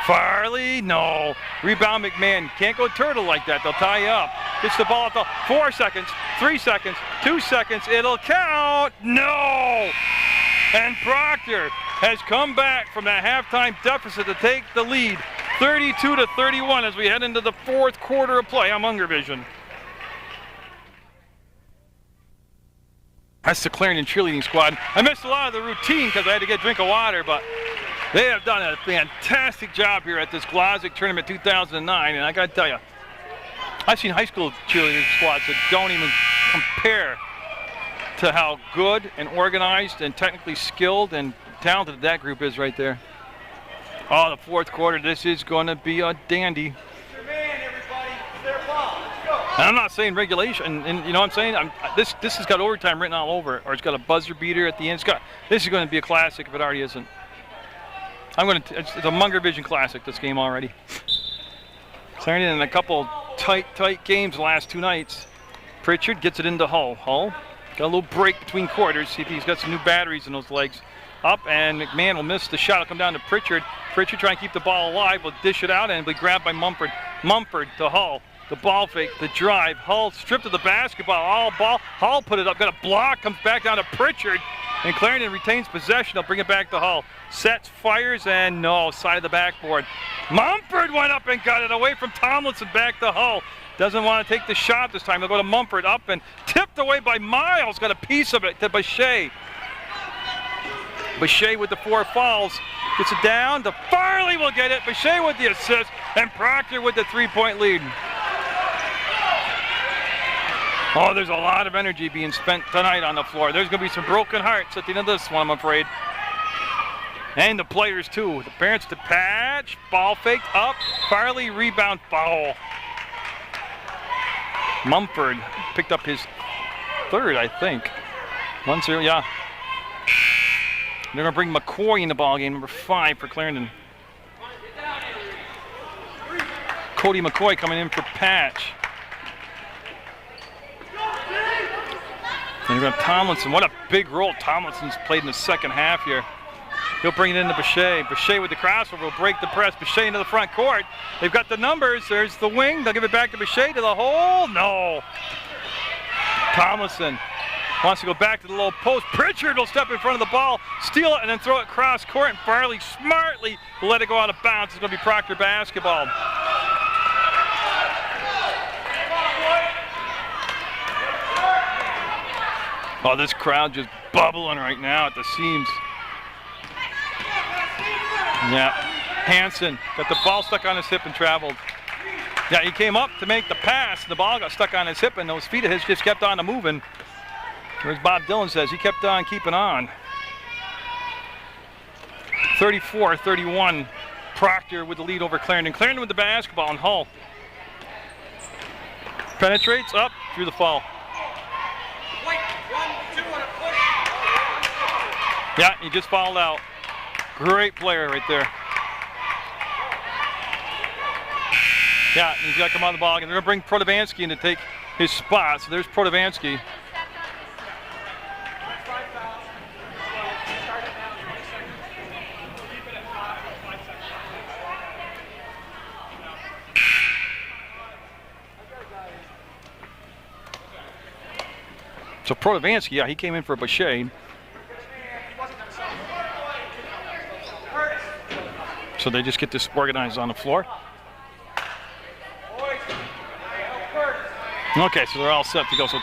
Farley, no. Rebound McMahon. Can't go turtle like that. They'll tie you up. Gets the ball at the 4 seconds, 3 seconds, 2 seconds. It'll count. No. And Proctor has come back from that halftime deficit to take the lead. 32-31 as we head into the 4th quarter of play on Munger Vision. That's the Clarendon cheerleading squad. I missed a lot of the routine because I had to get a drink of water, but they have done a fantastic job here at this Glodzik Tournament 2009, and I got to tell you, I've seen high school cheerleading squads that don't even compare to how good and organized and technically skilled and talented that group is right there. Oh, the 4th quarter, this is going to be a dandy. And I'm not saying regulation, and you know what I'm saying? This has got overtime written all over it, or it's got a buzzer beater at the end. This is going to be a classic if it already isn't. It's a Munger Vision classic, this game already. Clarendon in a couple tight games the last 2 nights. Pritchard gets it into Hull. Hull got a little break between quarters. See if he's got some new batteries in those legs. Up, and McMahon will miss the shot. It'll come down to Pritchard. Pritchard trying to keep the ball alive. Will dish it out and be grabbed by Mumford. Mumford to Hull. The ball fake, the drive. Hull stripped of the basketball. All ball. Hull put it up. Got a block. Comes back down to Pritchard. And Clarendon retains possession. They'll bring it back to Hull. Sets, fires, and no, side of the backboard. Mumford went up and got it away from Tomlinson back to Hull. Doesn't want to take the shot this time. They'll go to Mumford, up and tipped away by Miles. Got a piece of it to Bechet. Bechet with the 4 fouls. Gets it down to Farley will get it. Bechet with the assist, and Proctor with the 3-point lead. Oh, there's a lot of energy being spent tonight on the floor. There's going to be some broken hearts at the end of this one, I'm afraid. And the players, too. The parents to patch. Ball faked up. Farley rebound foul. Mumford picked up his 3rd, I think. 1-0, yeah. They're going to bring McCoy in the ballgame, number 5 for Clarendon. Cody McCoy coming in for patch. And you're going to Tomlinson. What a big role Tomlinson's played in the second half here. He'll bring it into Bechet. Bechet with the crossover will break the press. Bechet into the front court. They've got the numbers. There's the wing. They'll give it back to Bechet to the hole. No. Tomlinson wants to go back to the low post. Pritchard will step in front of the ball, steal it, and then throw it cross court. And Farley smartly will let it go out of bounds. It's going to be Proctor basketball. Oh, this crowd just bubbling right now at the seams. Yeah, Hansen got the ball stuck on his hip and traveled. Yeah, he came up to make the pass. The ball got stuck on his hip, and those feet of his just kept on moving. Or as Bob Dylan says, he kept on keeping on. 34-31, Proctor with the lead over Clarendon. Clarendon with the basketball in Hull. Penetrates up through the foul. Yeah, he just fouled out. Great player right there. Yeah, he's got to come on the ball. And they're going to bring Protovansky in to take his spot. So there's Protovansky. So Protovansky, yeah, he came in for Bechet. So they just get this organized on the floor. Okay, so they're all set to go. So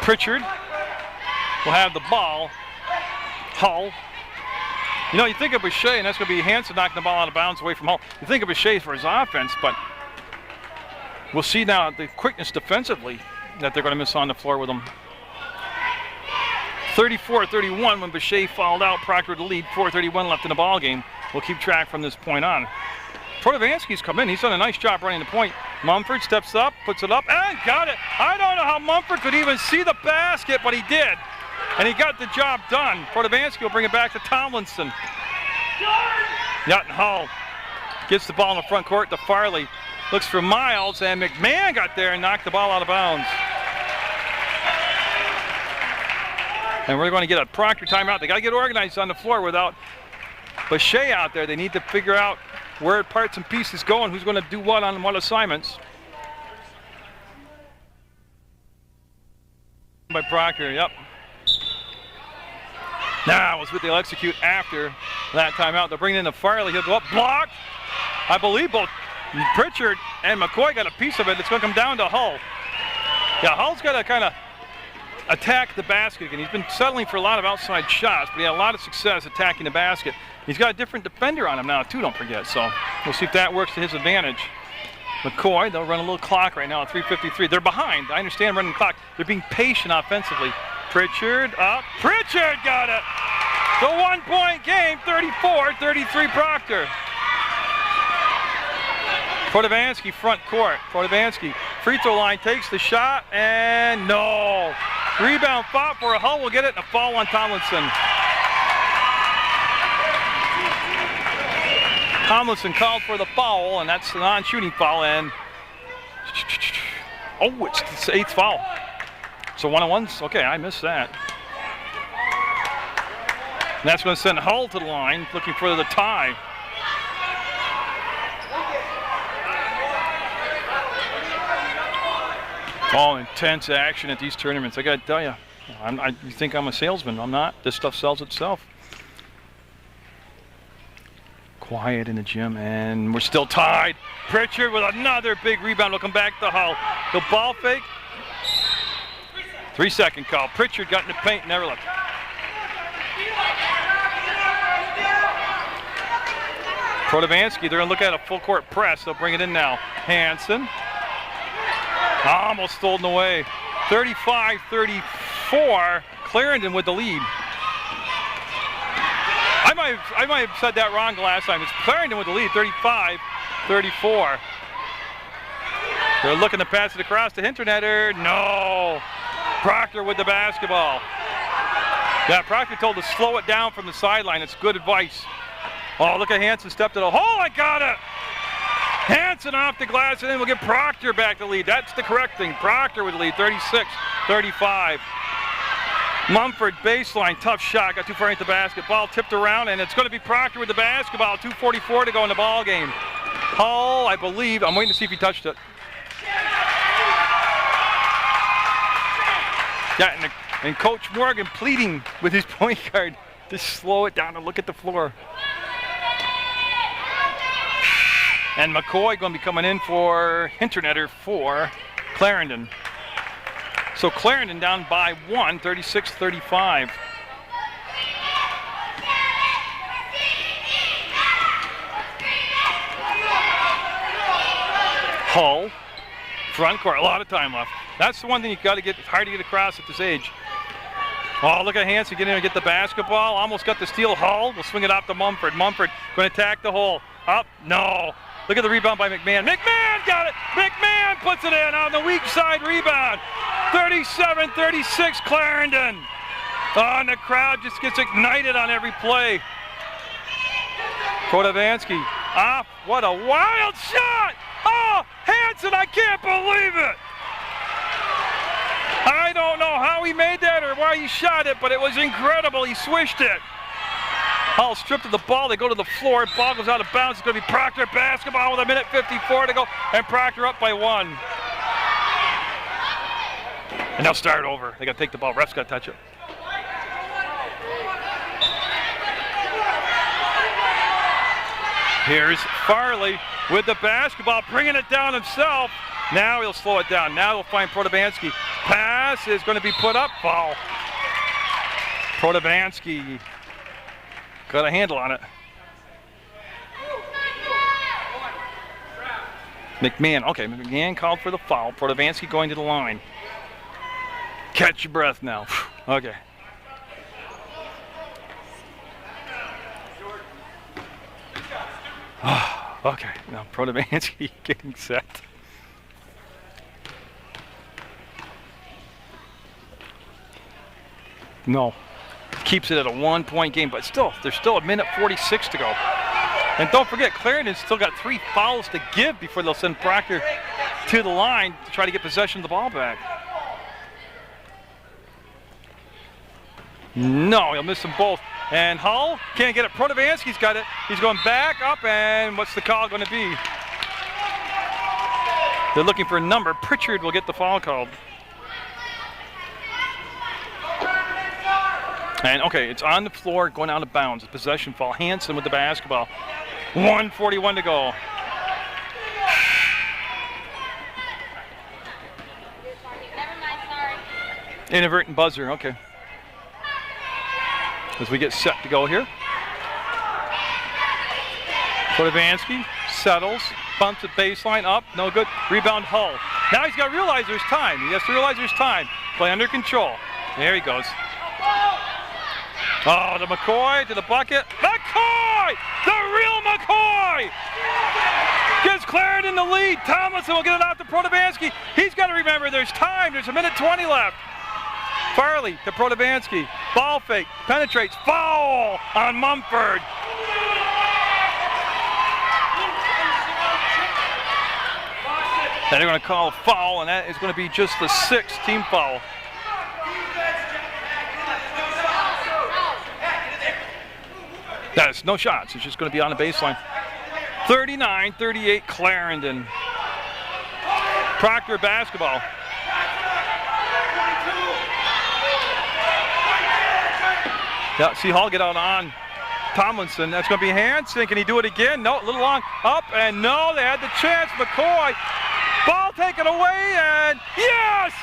Pritchard will have the ball. Hull. You know, you think of Bechet, and that's going to be Hansen knocking the ball out of bounds away from Hull. You think of Bechet for his offense, but we'll see now the quickness defensively that they're going to miss on the floor with him. 34-31 when Bechet fouled out. Proctor to lead. 4:31 left in the ball game. We'll keep track from this point on. Protovansky's come in. He's done a nice job running the point. Mumford steps up, puts it up, and got it. I don't know how Mumford could even see the basket, but he did. And he got the job done. Protovansky will bring it back to Tomlinson. Nutton Hull gets the ball in the front court to Farley. Looks for Miles, and McMahon got there and knocked the ball out of bounds. And we're going to get a Proctor timeout. They got to get organized on the floor without Bechet out there. They need to figure out where parts and pieces go and who's going to do what on what assignments. By Proctor, yep. Now we'll see what they'll execute after that timeout. They'll bring in the Farley. He'll go up, blocked. I believe both Pritchard and McCoy got a piece of it. It's going to come down to Hull. Yeah, Hull's got to kind of attack the basket again. He's been settling for a lot of outside shots, but he had a lot of success attacking the basket. He's got a different defender on him now, too, don't forget. So we'll see if that works to his advantage. McCoy, they'll run a little clock right now at 3:53. They're behind. I understand running the clock. They're being patient offensively. Pritchard up. Pritchard got it. The 1-point game, 34-33 Proctor. Protovansky front court. Protovansky free throw line, takes the shot, and no. Rebound fought for a Hull. Will get it, and a foul on Tomlinson. Tomlinson called for the foul, and that's the non-shooting foul, and oh, it's the 8th foul. So 1-on-1s, okay, I missed that. And that's going to send Hull to the line, looking for the tie. Oh, intense action at these tournaments, I got to tell you. You think I'm a salesman? I'm not. This stuff sells itself. Quiet in the gym, and we're still tied. Pritchard with another big rebound. Will come back to Hull. The ball fake. 3-second call. Pritchard got in the paint, never left. Protovansky, they're going to look at a full court press. They'll bring it in now. Hansen. Almost stolen away. 35-34. Clarendon with the lead. I might have said that wrong last time. It's Clarendon with the lead, 35-34. They're looking to pass it across to Hinternetter. No. Proctor with the basketball. Yeah, Proctor told to slow it down from the sideline. It's good advice. Oh, look at Hansen stepped to the hole. I got it. Hansen off the glass, and then we'll get Proctor back to lead. That's the correct thing. Proctor with the lead, 36-35. Mumford baseline, tough shot, got too far into the basket. Ball tipped around, and it's going to be Proctor with the basketball. 2:44 to go in the ball game. Hull, I believe, I'm waiting to see if he touched it. Yeah, and Coach Morgan pleading with his point guard to slow it down and look at the floor. And McCoy going to be coming in for Hinternetter for Clarendon. So Clarendon down by 1, 36-35. Hull, front court, a lot of time left. That's the one thing you got to get, it's hard to get across at this age. Oh, look at Hansen get in and get the basketball. Almost got the steal. Hull will swing it off to Mumford. Mumford going to attack the hole. Up, no. Look at the rebound by McMahon. McMahon got it. McMahon puts it in on the weak side rebound. 37-36 Clarendon. Oh, and the crowd just gets ignited on every play. Protovansky off. What a wild shot. Oh, Hansen, I can't believe it. I don't know how he made that or why he shot it, but it was incredible. He swished it. Hull stripped of the ball. They go to the floor. Ball goes out of bounds. It's going to be Proctor basketball with 1:54 to go, and Proctor up by 1. And they'll start over. They got to take the ball. Ref's got to touch it. Here's Farley with the basketball, bringing it down himself. Now he'll slow it down. Now he'll find Protovansky. Pass is going to be put up. Foul. Protovansky got a handle on it. McMahon. Okay, McMahon called for the foul. Protovansky going to the line. Catch your breath now. Okay. Okay, now Protovansky getting set. No, keeps it at a 1-point game, but still, there's still 1:46 to go. And don't forget, Clarendon's still got 3 fouls to give before they'll send Proctor to the line to try to get possession of the ball back. No, he'll miss them both. And Hull can't get it. Protovansky's got it. He's going back up, and what's the call going to be? They're looking for a number. Pritchard will get the foul called. And okay, it's on the floor, going out of bounds. It's possession foul. Hansen with the basketball. 1:41 to go. Inadvertent buzzer, okay. As we get set to go here. Protovansky settles, bumps it baseline up, no good. Rebound Hull. Now he's got to realize there's time. He has to realize there's time. Play under control. There he goes. Oh, to McCoy, to the bucket. McCoy! The real McCoy! Gives Clarendon the lead. Tomlinson will get it off to Protovansky. He's got to remember there's time. There's 1:20 left. Farley to Protovansky. Ball fake. Penetrates. Foul on Mumford. And they're going to call a foul, and that is going to be just the 6th team foul. That's no shots. It's just going to be on the baseline. 39-38 Clarendon. Proctor basketball. Yeah, see Hall get out on Tomlinson. That's going to be Hanson. Can he do it again? No, a little long. Up and no, they had the chance. McCoy. Ball taken away and yes!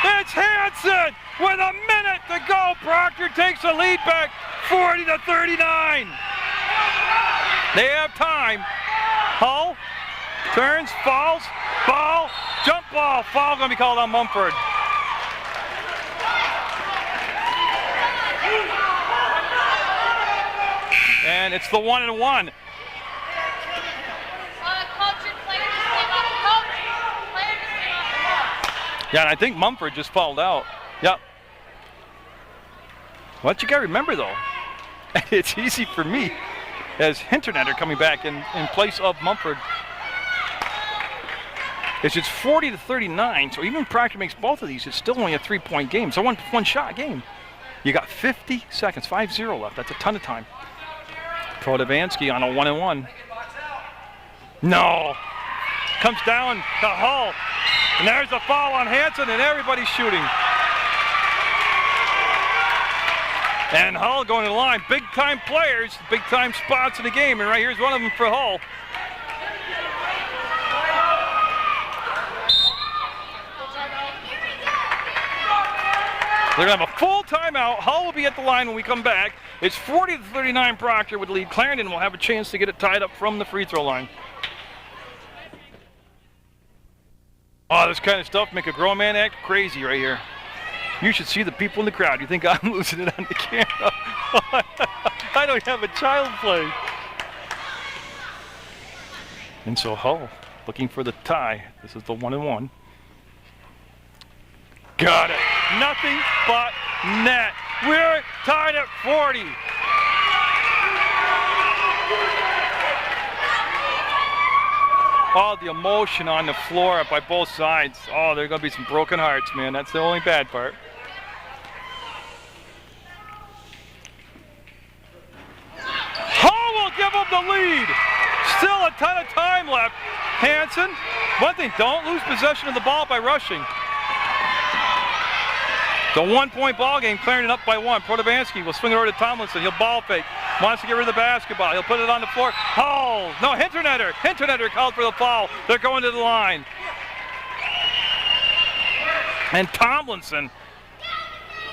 It's Hanson with a minute to go. Proctor takes the lead back 40-39. They have time. Hull turns, falls, ball, jump ball. Foul going to be called on Mumford. And it's the 1-1. Yeah, and I think Mumford just fouled out. Yep. What you got to remember, though, it's easy for me as Hinternetter coming back in place of Mumford. It's just 40-39, so even if Proctor makes both of these, it's still only a 3-point game. It's a one-shot game. You got 50 seconds, 5-0 left. That's a ton of time. Prodabansky on a 1-1. No. Comes down to Hull. And there's a foul on Hanson, and everybody's shooting. And Hull going to the line. Big-time players, big-time spots in the game, and right here's one of them for Hull. They're going to have a full timeout. Hull will be at the line when we come back. It's 40-39 Proctor with the lead. Clarendon will have a chance to get it tied up from the free throw line. Oh, this kind of stuff make a grown man act crazy right here. You should see the people in the crowd. You think I'm losing it on the camera? I don't have a child play. And so Hull looking for the tie. This is the 1-1. Got it. Nothing but net. We're tied at 40. All the emotion on the floor by both sides. Oh, there are going to be some broken hearts, man. That's the only bad part. Hull will give them the lead. Still a ton of time left. Hanson, one thing, don't lose possession of the ball by rushing. It's a 1-point ball game. Clarendon up by 1. Prodabansky will swing it over to Tomlinson. He'll ball fake. Wants to get rid of the basketball. He'll put it on the floor. Oh, no, Hinternetter. Hinternetter called for the foul. They're going to the line. And Tomlinson,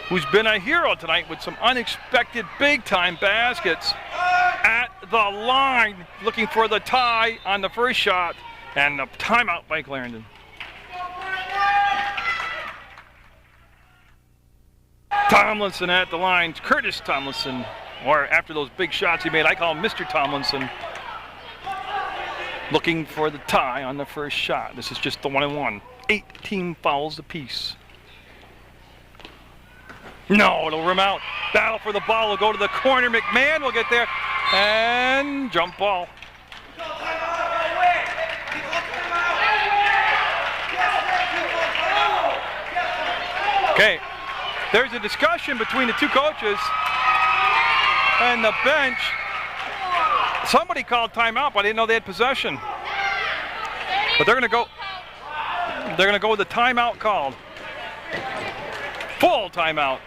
who's been a hero tonight with some unexpected big-time baskets, at the line, looking for the tie on the first shot, and the timeout by Clarendon. Tomlinson at the line. Curtis Tomlinson, or after those big shots he made, I call him Mr. Tomlinson, looking for the tie on the first shot. This is just the 1-1. 18 fouls apiece. No, it'll rim out. Battle for the ball will go to the corner. McMahon will get there. And jump ball. Okay, there's a discussion between the two coaches and the bench. Somebody called timeout, but I didn't know they had possession. But they're going to go. They're going to go with the timeout called. Full timeout.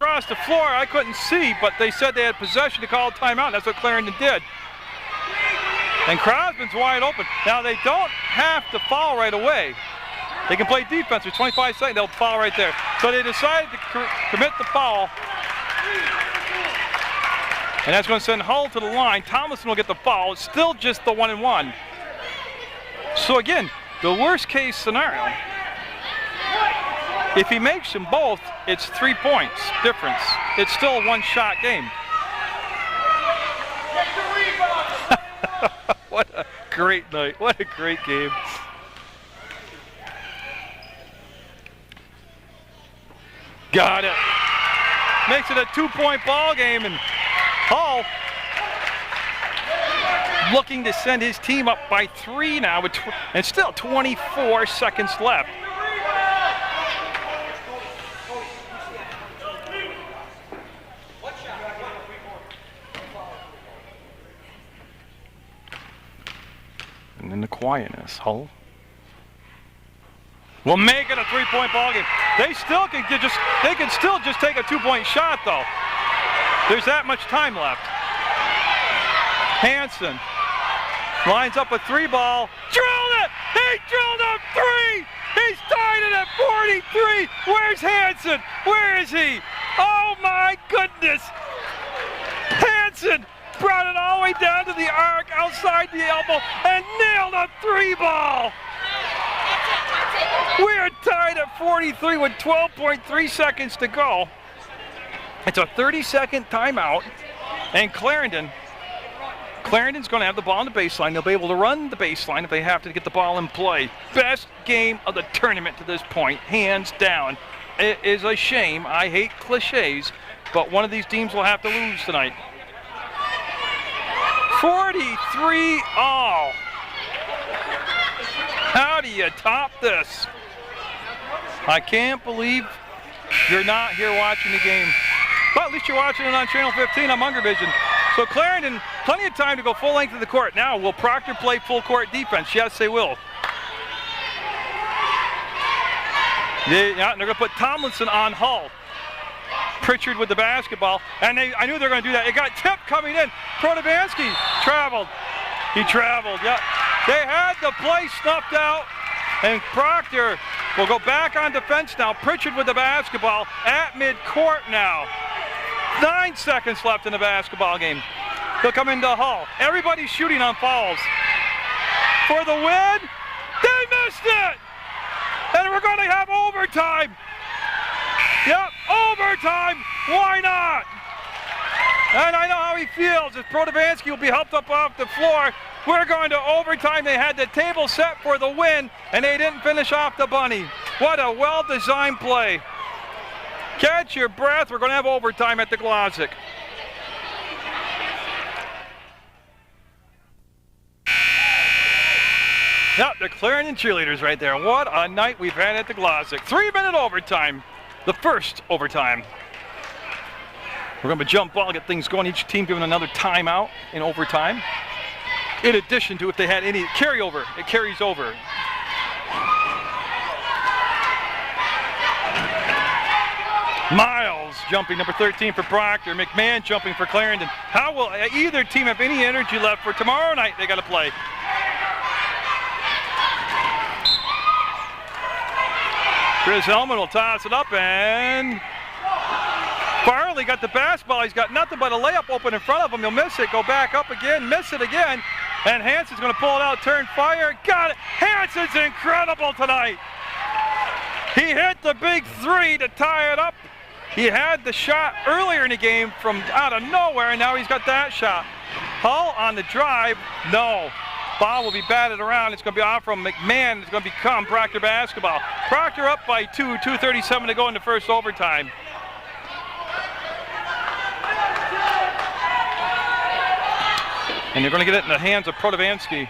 Across the floor, I couldn't see, but they said they had possession to call a timeout. That's what Clarendon did. And Crosman's wide open. Now they don't have to foul right away. They can play defense for 25 seconds. They'll foul right there. So they decided to commit the foul. And that's going to send Hull to the line. Tomlinson will get the foul. It's still just the 1-1. So again, the worst case scenario, if he makes them both, it's 3 points difference. It's still a one-shot game. What a great night. What a great game. Got it. Makes it a 2-point ball game, and Hull looking to send his team up by 3 now, and still 24 seconds left. And in the quietness, Hull will make it a 3-point ball game. They still can still just take a 2-point shot though. There's that much time left. Hansen lines up a 3-ball. Drilled it! He drilled a 3! He's tied it at 43! Where's Hansen? Where is he? Oh my goodness! Hansen brought it all the way down to the arc outside the elbow and nailed a 3-ball! We're tied at 43 with 12.3 seconds to go. It's a 30-second timeout, and Clarendon's going to have the ball on the baseline. They'll be able to run the baseline if they have to get the ball in play. Best game of the tournament to this point, hands down. It is a shame. I hate cliches, but one of these teams will have to lose tonight. 43 all. How do you top this? I can't believe you're not here watching the game. But at least you're watching it on Channel 15 on Munger Vision. So Clarendon, plenty of time to go full length of the court. Now, will Proctor play full court defense? Yes, they will. Yeah, they're going to put Tomlinson on Hull. Pritchard with the basketball, and I knew they were going to do that. It got tipped coming in. Protovansky traveled. He traveled, yeah. They had the play snuffed out, and Proctor will go back on defense now. Pritchard with the basketball at midcourt now. 9 seconds left in the basketball game. He'll come into Hull. Everybody's shooting on fouls. For the win, they missed it! And we're going to have overtime. Yep, overtime. Why not? And I know how he feels. As Protovansky will be helped up off the floor. We're going to overtime. They had the table set for the win, and they didn't finish off the bunny. What a well-designed play. Catch your breath. We're going to have overtime at the Glodzik. Yep, the Clarendon cheerleaders right there. What a night we've had at the Glodzik. 3-minute overtime. The first overtime. We're going to jump ball, get things going. Each team given another timeout in overtime. In addition to if they had any carryover, it carries over. Miles jumping, number 13 for Proctor. McMahon jumping for Clarendon. How will either team have any energy left for tomorrow night? They got to play. Chris Hellman will toss it up, and Farley got the basketball. He's got nothing but a layup open in front of him. He'll miss it, go back up again, miss it again, and Hansen's going to pull it out, turn, fire, got it. Hansen's incredible tonight. He hit the big 3 to tie it up. He had the shot earlier in the game from out of nowhere, and now he's got that shot. Hull on the drive, no. Ball will be batted around. It's going to be off from McMahon. It's going to become Proctor basketball. Proctor up by 2, 2:37 to go in the first overtime. And they're going to get it in the hands of Protovansky.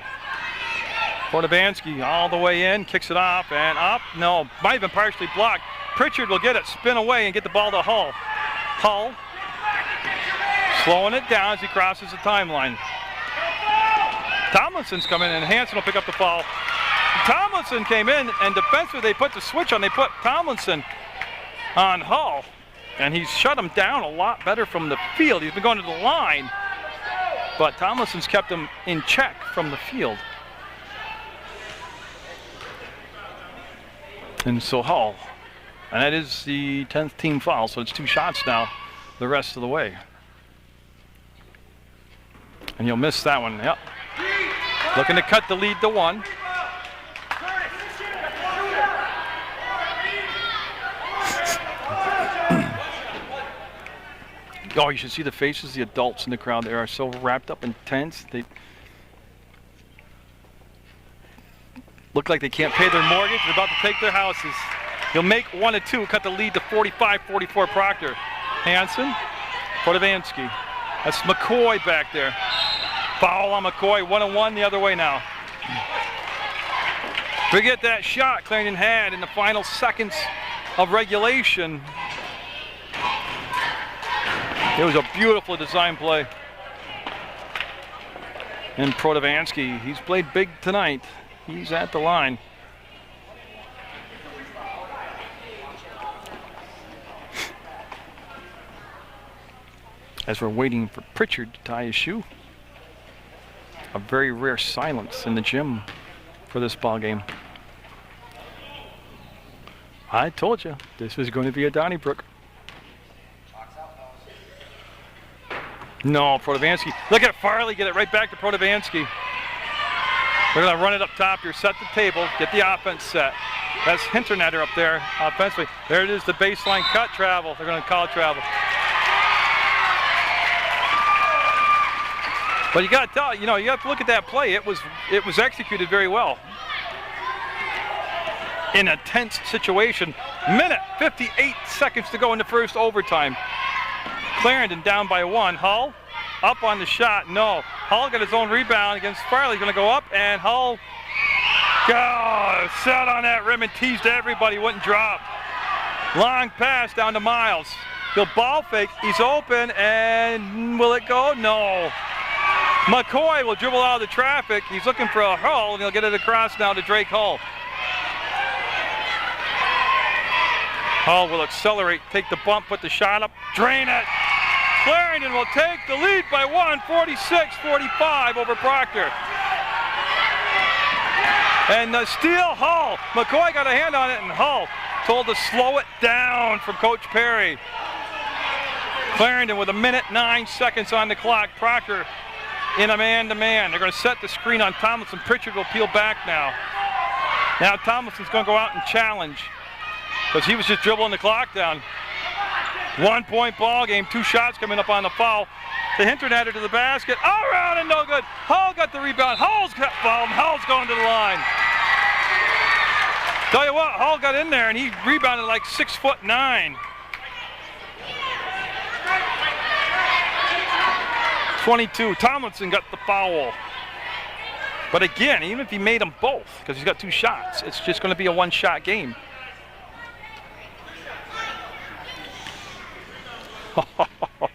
Protovansky all the way in, kicks it off and up. No, might have been partially blocked. Pritchard will get it, spin away, and get the ball to Hull. Hull slowing it down as he crosses the timeline. Tomlinson's coming in, and Hansen will pick up the foul. Tomlinson came in, and defensively they put the switch on. They put Tomlinson on Hull, and he's shut him down a lot better from the field. He's been going to the line, but Tomlinson's kept him in check from the field. And so Hull, and that is the 10th team foul, so it's 2 shots now the rest of the way. And he'll miss that one, yep. Looking to cut the lead to 1. Oh, you should see the faces of the adults in the crowd. They are so wrapped up and tense. They look like they can't pay their mortgage. They're about to take their houses. He'll make 1 of 2, cut the lead to 45-44 Proctor. Hansen, Protovansky. That's McCoy back there. Foul on McCoy, 1-1 the other way now. Forget that shot Clarendon had in the final seconds of regulation. It was a beautiful design play. And Protovansky, he's played big tonight. He's at the line. as we're waiting for Pritchard to tie his shoe. A very rare silence in the gym for this ball game. I told you this was going to be a Donnybrook. No, Protovansky. Look at Farley get it right back to Protovansky. They're going to run it up top here, set the table, get the offense set. That's Hinternetter up there offensively. There it is, the baseline cut travel. They're going to call travel. But you got to tell, you have to look at that play. It was executed very well. In a tense situation. Minute 58 seconds to go in the first overtime. Clarendon down by 1. Hull up on the shot. No. Hull got his own rebound against Farley. Going to go up, and Hull sat on that rim and teased everybody. Wouldn't drop. Long pass down to Miles. He'll ball fake. He's open, and will it go? No. McCoy will dribble out of the traffic. He's looking for a Hull, and he'll get it across now to Drake Hull. Hull will accelerate, take the bump, put the shot up, drain it. Clarendon will take the lead by 1, 46-45 over Proctor. And the steal, Hull. McCoy got a hand on it, and Hull told to slow it down from Coach Perry. Clarendon with 1:09 on the clock. Proctor in a man-to-man. They're going to set the screen on Tomlinson. Pritchard will peel back now. Now Tomlinson's going to go out and challenge because he was just dribbling the clock down. 1-point ball game. 2 shots coming up on the foul. The Hinternetter to the basket. All around and no good. Hull got the rebound. Hull's got fouled. Hull's going to the line. Tell you what, Hull got in there and he rebounded like 6'9". 22. Tomlinson got the foul. But again, even if he made them both, because he's got 2 shots, it's just going to be a 1-shot game.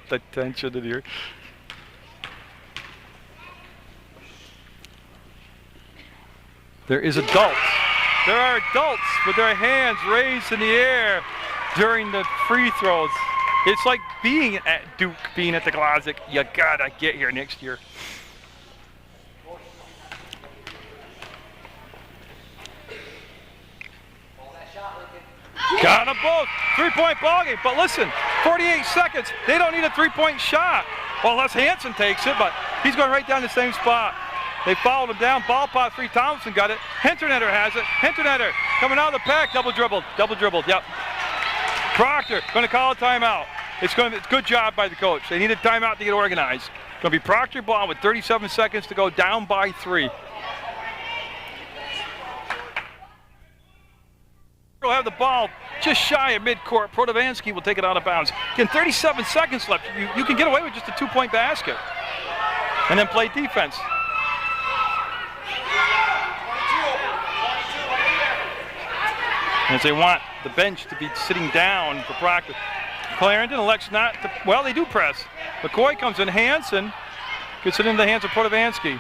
The tension in here. There is adults. There are adults with their hands raised in the air during the free throws. It's like being at Duke, being at the Glodzik. You gotta get here next year. Got them both. 3-point ball game. But listen, 48 seconds. They don't need a 3-point shot. Well, unless Hansen takes it, but he's going right down the same spot. They followed him down. Ball pot free. Thompson got it. Hinternetter has it. Hinternetter coming out of the pack. Double dribbled. Yep. Proctor going to call a timeout. It's a good job by the coach. They need a timeout to get organized. Going to be Proctor ball with 37 seconds to go, down by 3. Will have the ball just shy of midcourt. Protovansky will take it out of bounds. Again, 37 seconds left. You can get away with just a 2-point basket and then play defense. As they want the bench to be sitting down for Proctor. Clarendon elects not to, well, they do press. McCoy comes in. Hansen gets it into the hands of Protovansky.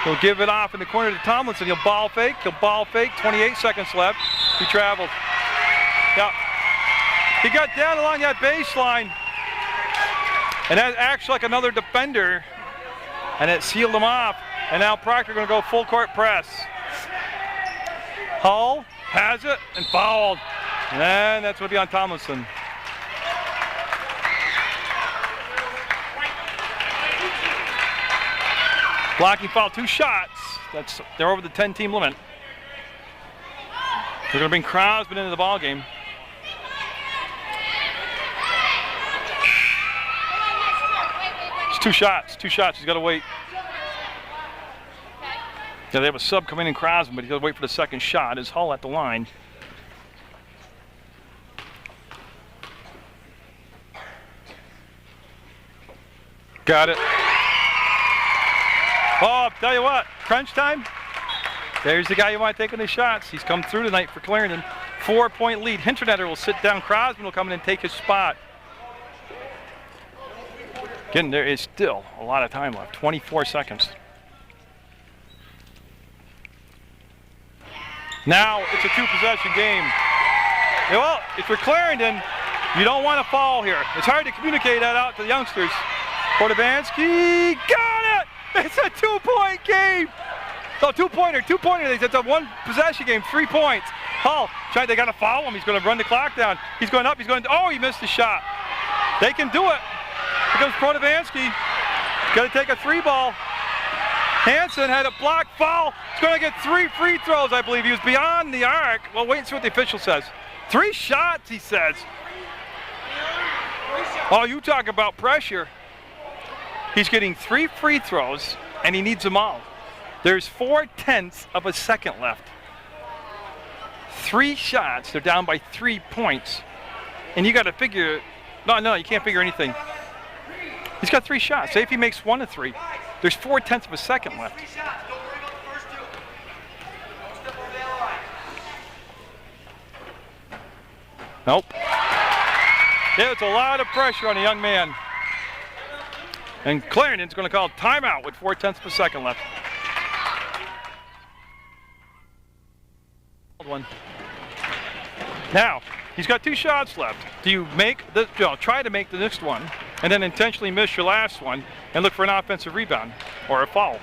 He'll give it off in the corner to Tomlinson. He'll ball fake. 28 seconds left. He traveled. Yeah. He got down along that baseline. And that acts like another defender. And it sealed him off. And now Proctor going to go full court press. Hull has it and fouled. And that's going to be on Tomlinson. Blocking foul, 2 shots. They're over the 10-team limit. They're going to bring Crosby into the ball game. It's 2 shots. He's got to wait. Yeah, they have a sub coming in Crosby, but he's got to wait for the second shot. Is Hull at the line? Got it. Oh, tell you what, crunch time. There's the guy you want taking the shots. He's come through tonight for Clarendon. 4-point lead. Hinternetter will sit down. Crosby will come in and take his spot. Again, there is still a lot of time left. 24 seconds. Now it's a 2-possession game. Well, if you're Clarendon, You don't want to fall here. It's hard to communicate that out to the youngsters. Portovansky got it! It's a 2-point game. So two-pointer. It's a one-possession game, 3 points. Hull, they got to foul him. He's going to run the clock down. He's going up. Oh, he missed the shot. They can do it. Here comes Portovansky. Got to take a 3-ball. Hansen had a block foul. He's going to get 3 free throws, I believe. He was beyond the arc. Well, wait and see what the official says. 3 shots, he says. Oh, you talk about pressure. He's getting 3 free throws, and he needs them all. There's 4/10 of a second left. 3 shots, they're down by 3 points. And you got to figure, no, you can't figure anything. He's got 3 shots. Say if he makes 1 of 3, there's 4/10 of a second left. Nope. Yeah, it's a lot of pressure on a young man. And Clarendon's going to call timeout with 4/10 of a second left. One. Now, he's got 2 shots left. Do you try to make the next one and then intentionally miss your last one and look for an offensive rebound or a foul?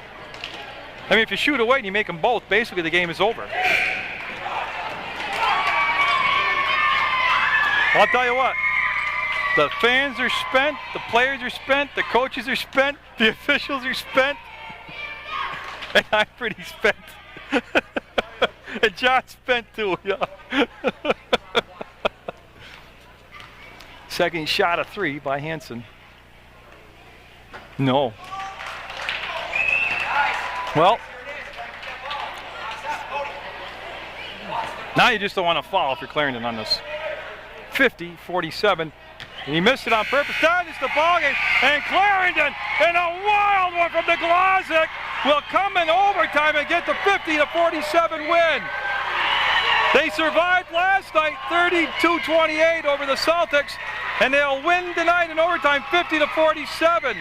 I mean, if you shoot away and you make them both, basically the game is over. I'll tell you what, the fans are spent, the players are spent, the coaches are spent, the officials are spent, and I'm pretty spent. And John's spent too, yeah. Second shot of 3 by Hansen. No. Well, now you just don't want to fall if you're Clarendon on this. 50-47. And he missed it on purpose. That is the ball game. And Clarendon, in a wild one from the Glodzik, will come in overtime and get the 50-47 win. They survived last night 32-28 over the Celtics, and they'll win tonight in overtime 50-47.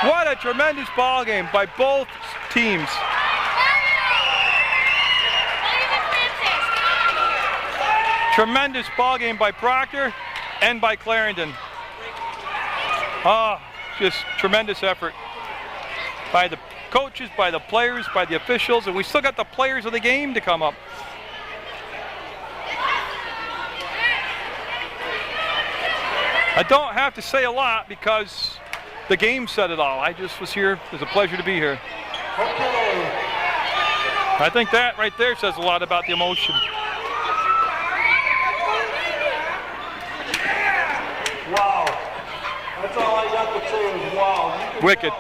What a tremendous ball game by both teams. Tremendous ball game by Proctor and by Clarendon. Just tremendous effort by the coaches, by the players, by the officials, and we still got the players of the game to come up. I don't have to say a lot because the game said it all. I just was here. It was a pleasure to be here. I think that right there says a lot about the emotion. Wow. That's all I got to say is wow. Wicked.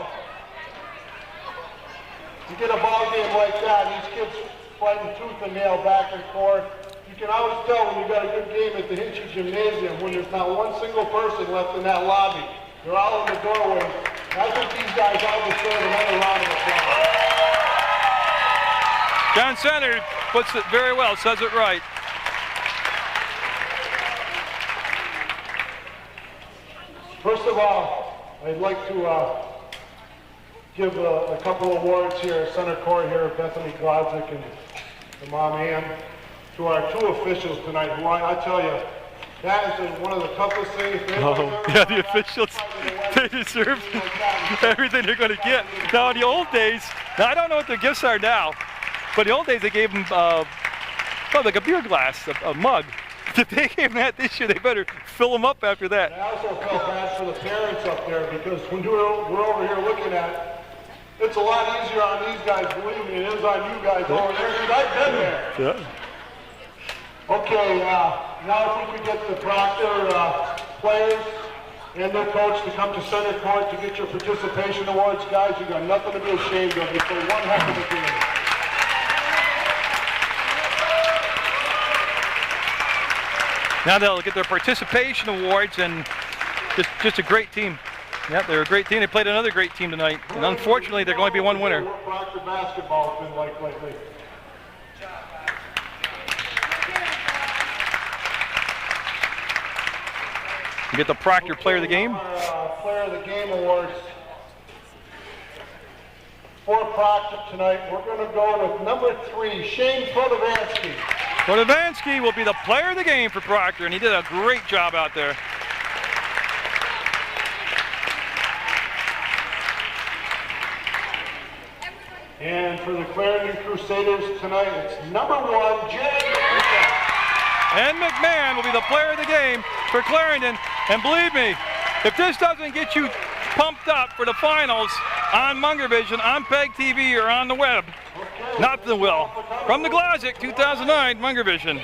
You get a ball game like that, these kids fighting tooth and nail back and forth. You can always tell when you got a good game at the Hinchy Gymnasium when there's not one single person left in that lobby. They're all in the doorway. I think these guys all deserve another round of applause. John Center puts it very well, says it right. First of all, I'd like to give a couple awards here, center court here, Bethany Glodzik and the mom Ann, to our 2 officials tonight, who I tell you, that is one of the toughest things. Yeah, the officials, they deserve everything they're going to get. Now, in the old days, now I don't know what their gifts are now, but in the old days they gave them like a beer glass, a mug. If they gave them that this year, they better fill them up after that. I also felt bad for the parents up there because when we're over here looking at it, it's a lot easier on these guys, believe me, it is on you guys over there, because I've been there. Yeah. Okay, now I think we get the Proctor players and their coach to come to center court to get your participation awards. Guys, you got nothing to be ashamed of. You played one heck of a game. Now they'll get their participation awards, and just a great team. Yeah, they're a great team. They played another great team tonight, and unfortunately, there can only be one winner. What Proctor basketball has been like lately. You get the Proctor Player of the Game. Player of the Game awards for Proctor tonight. We're going to go with number 3, Shane Portovansky. But Ivansky will be the player of the game for Proctor, and he did a great job out there. And for the Clarendon Crusaders tonight, it's number 1, Jay. And McMahon will be the player of the game for Clarendon. And believe me, if this doesn't get you pumped up for the finals on Munger Vision, on PEGTV, or on the web, nothing will. From the Glodzik, 2009 Munger Vision.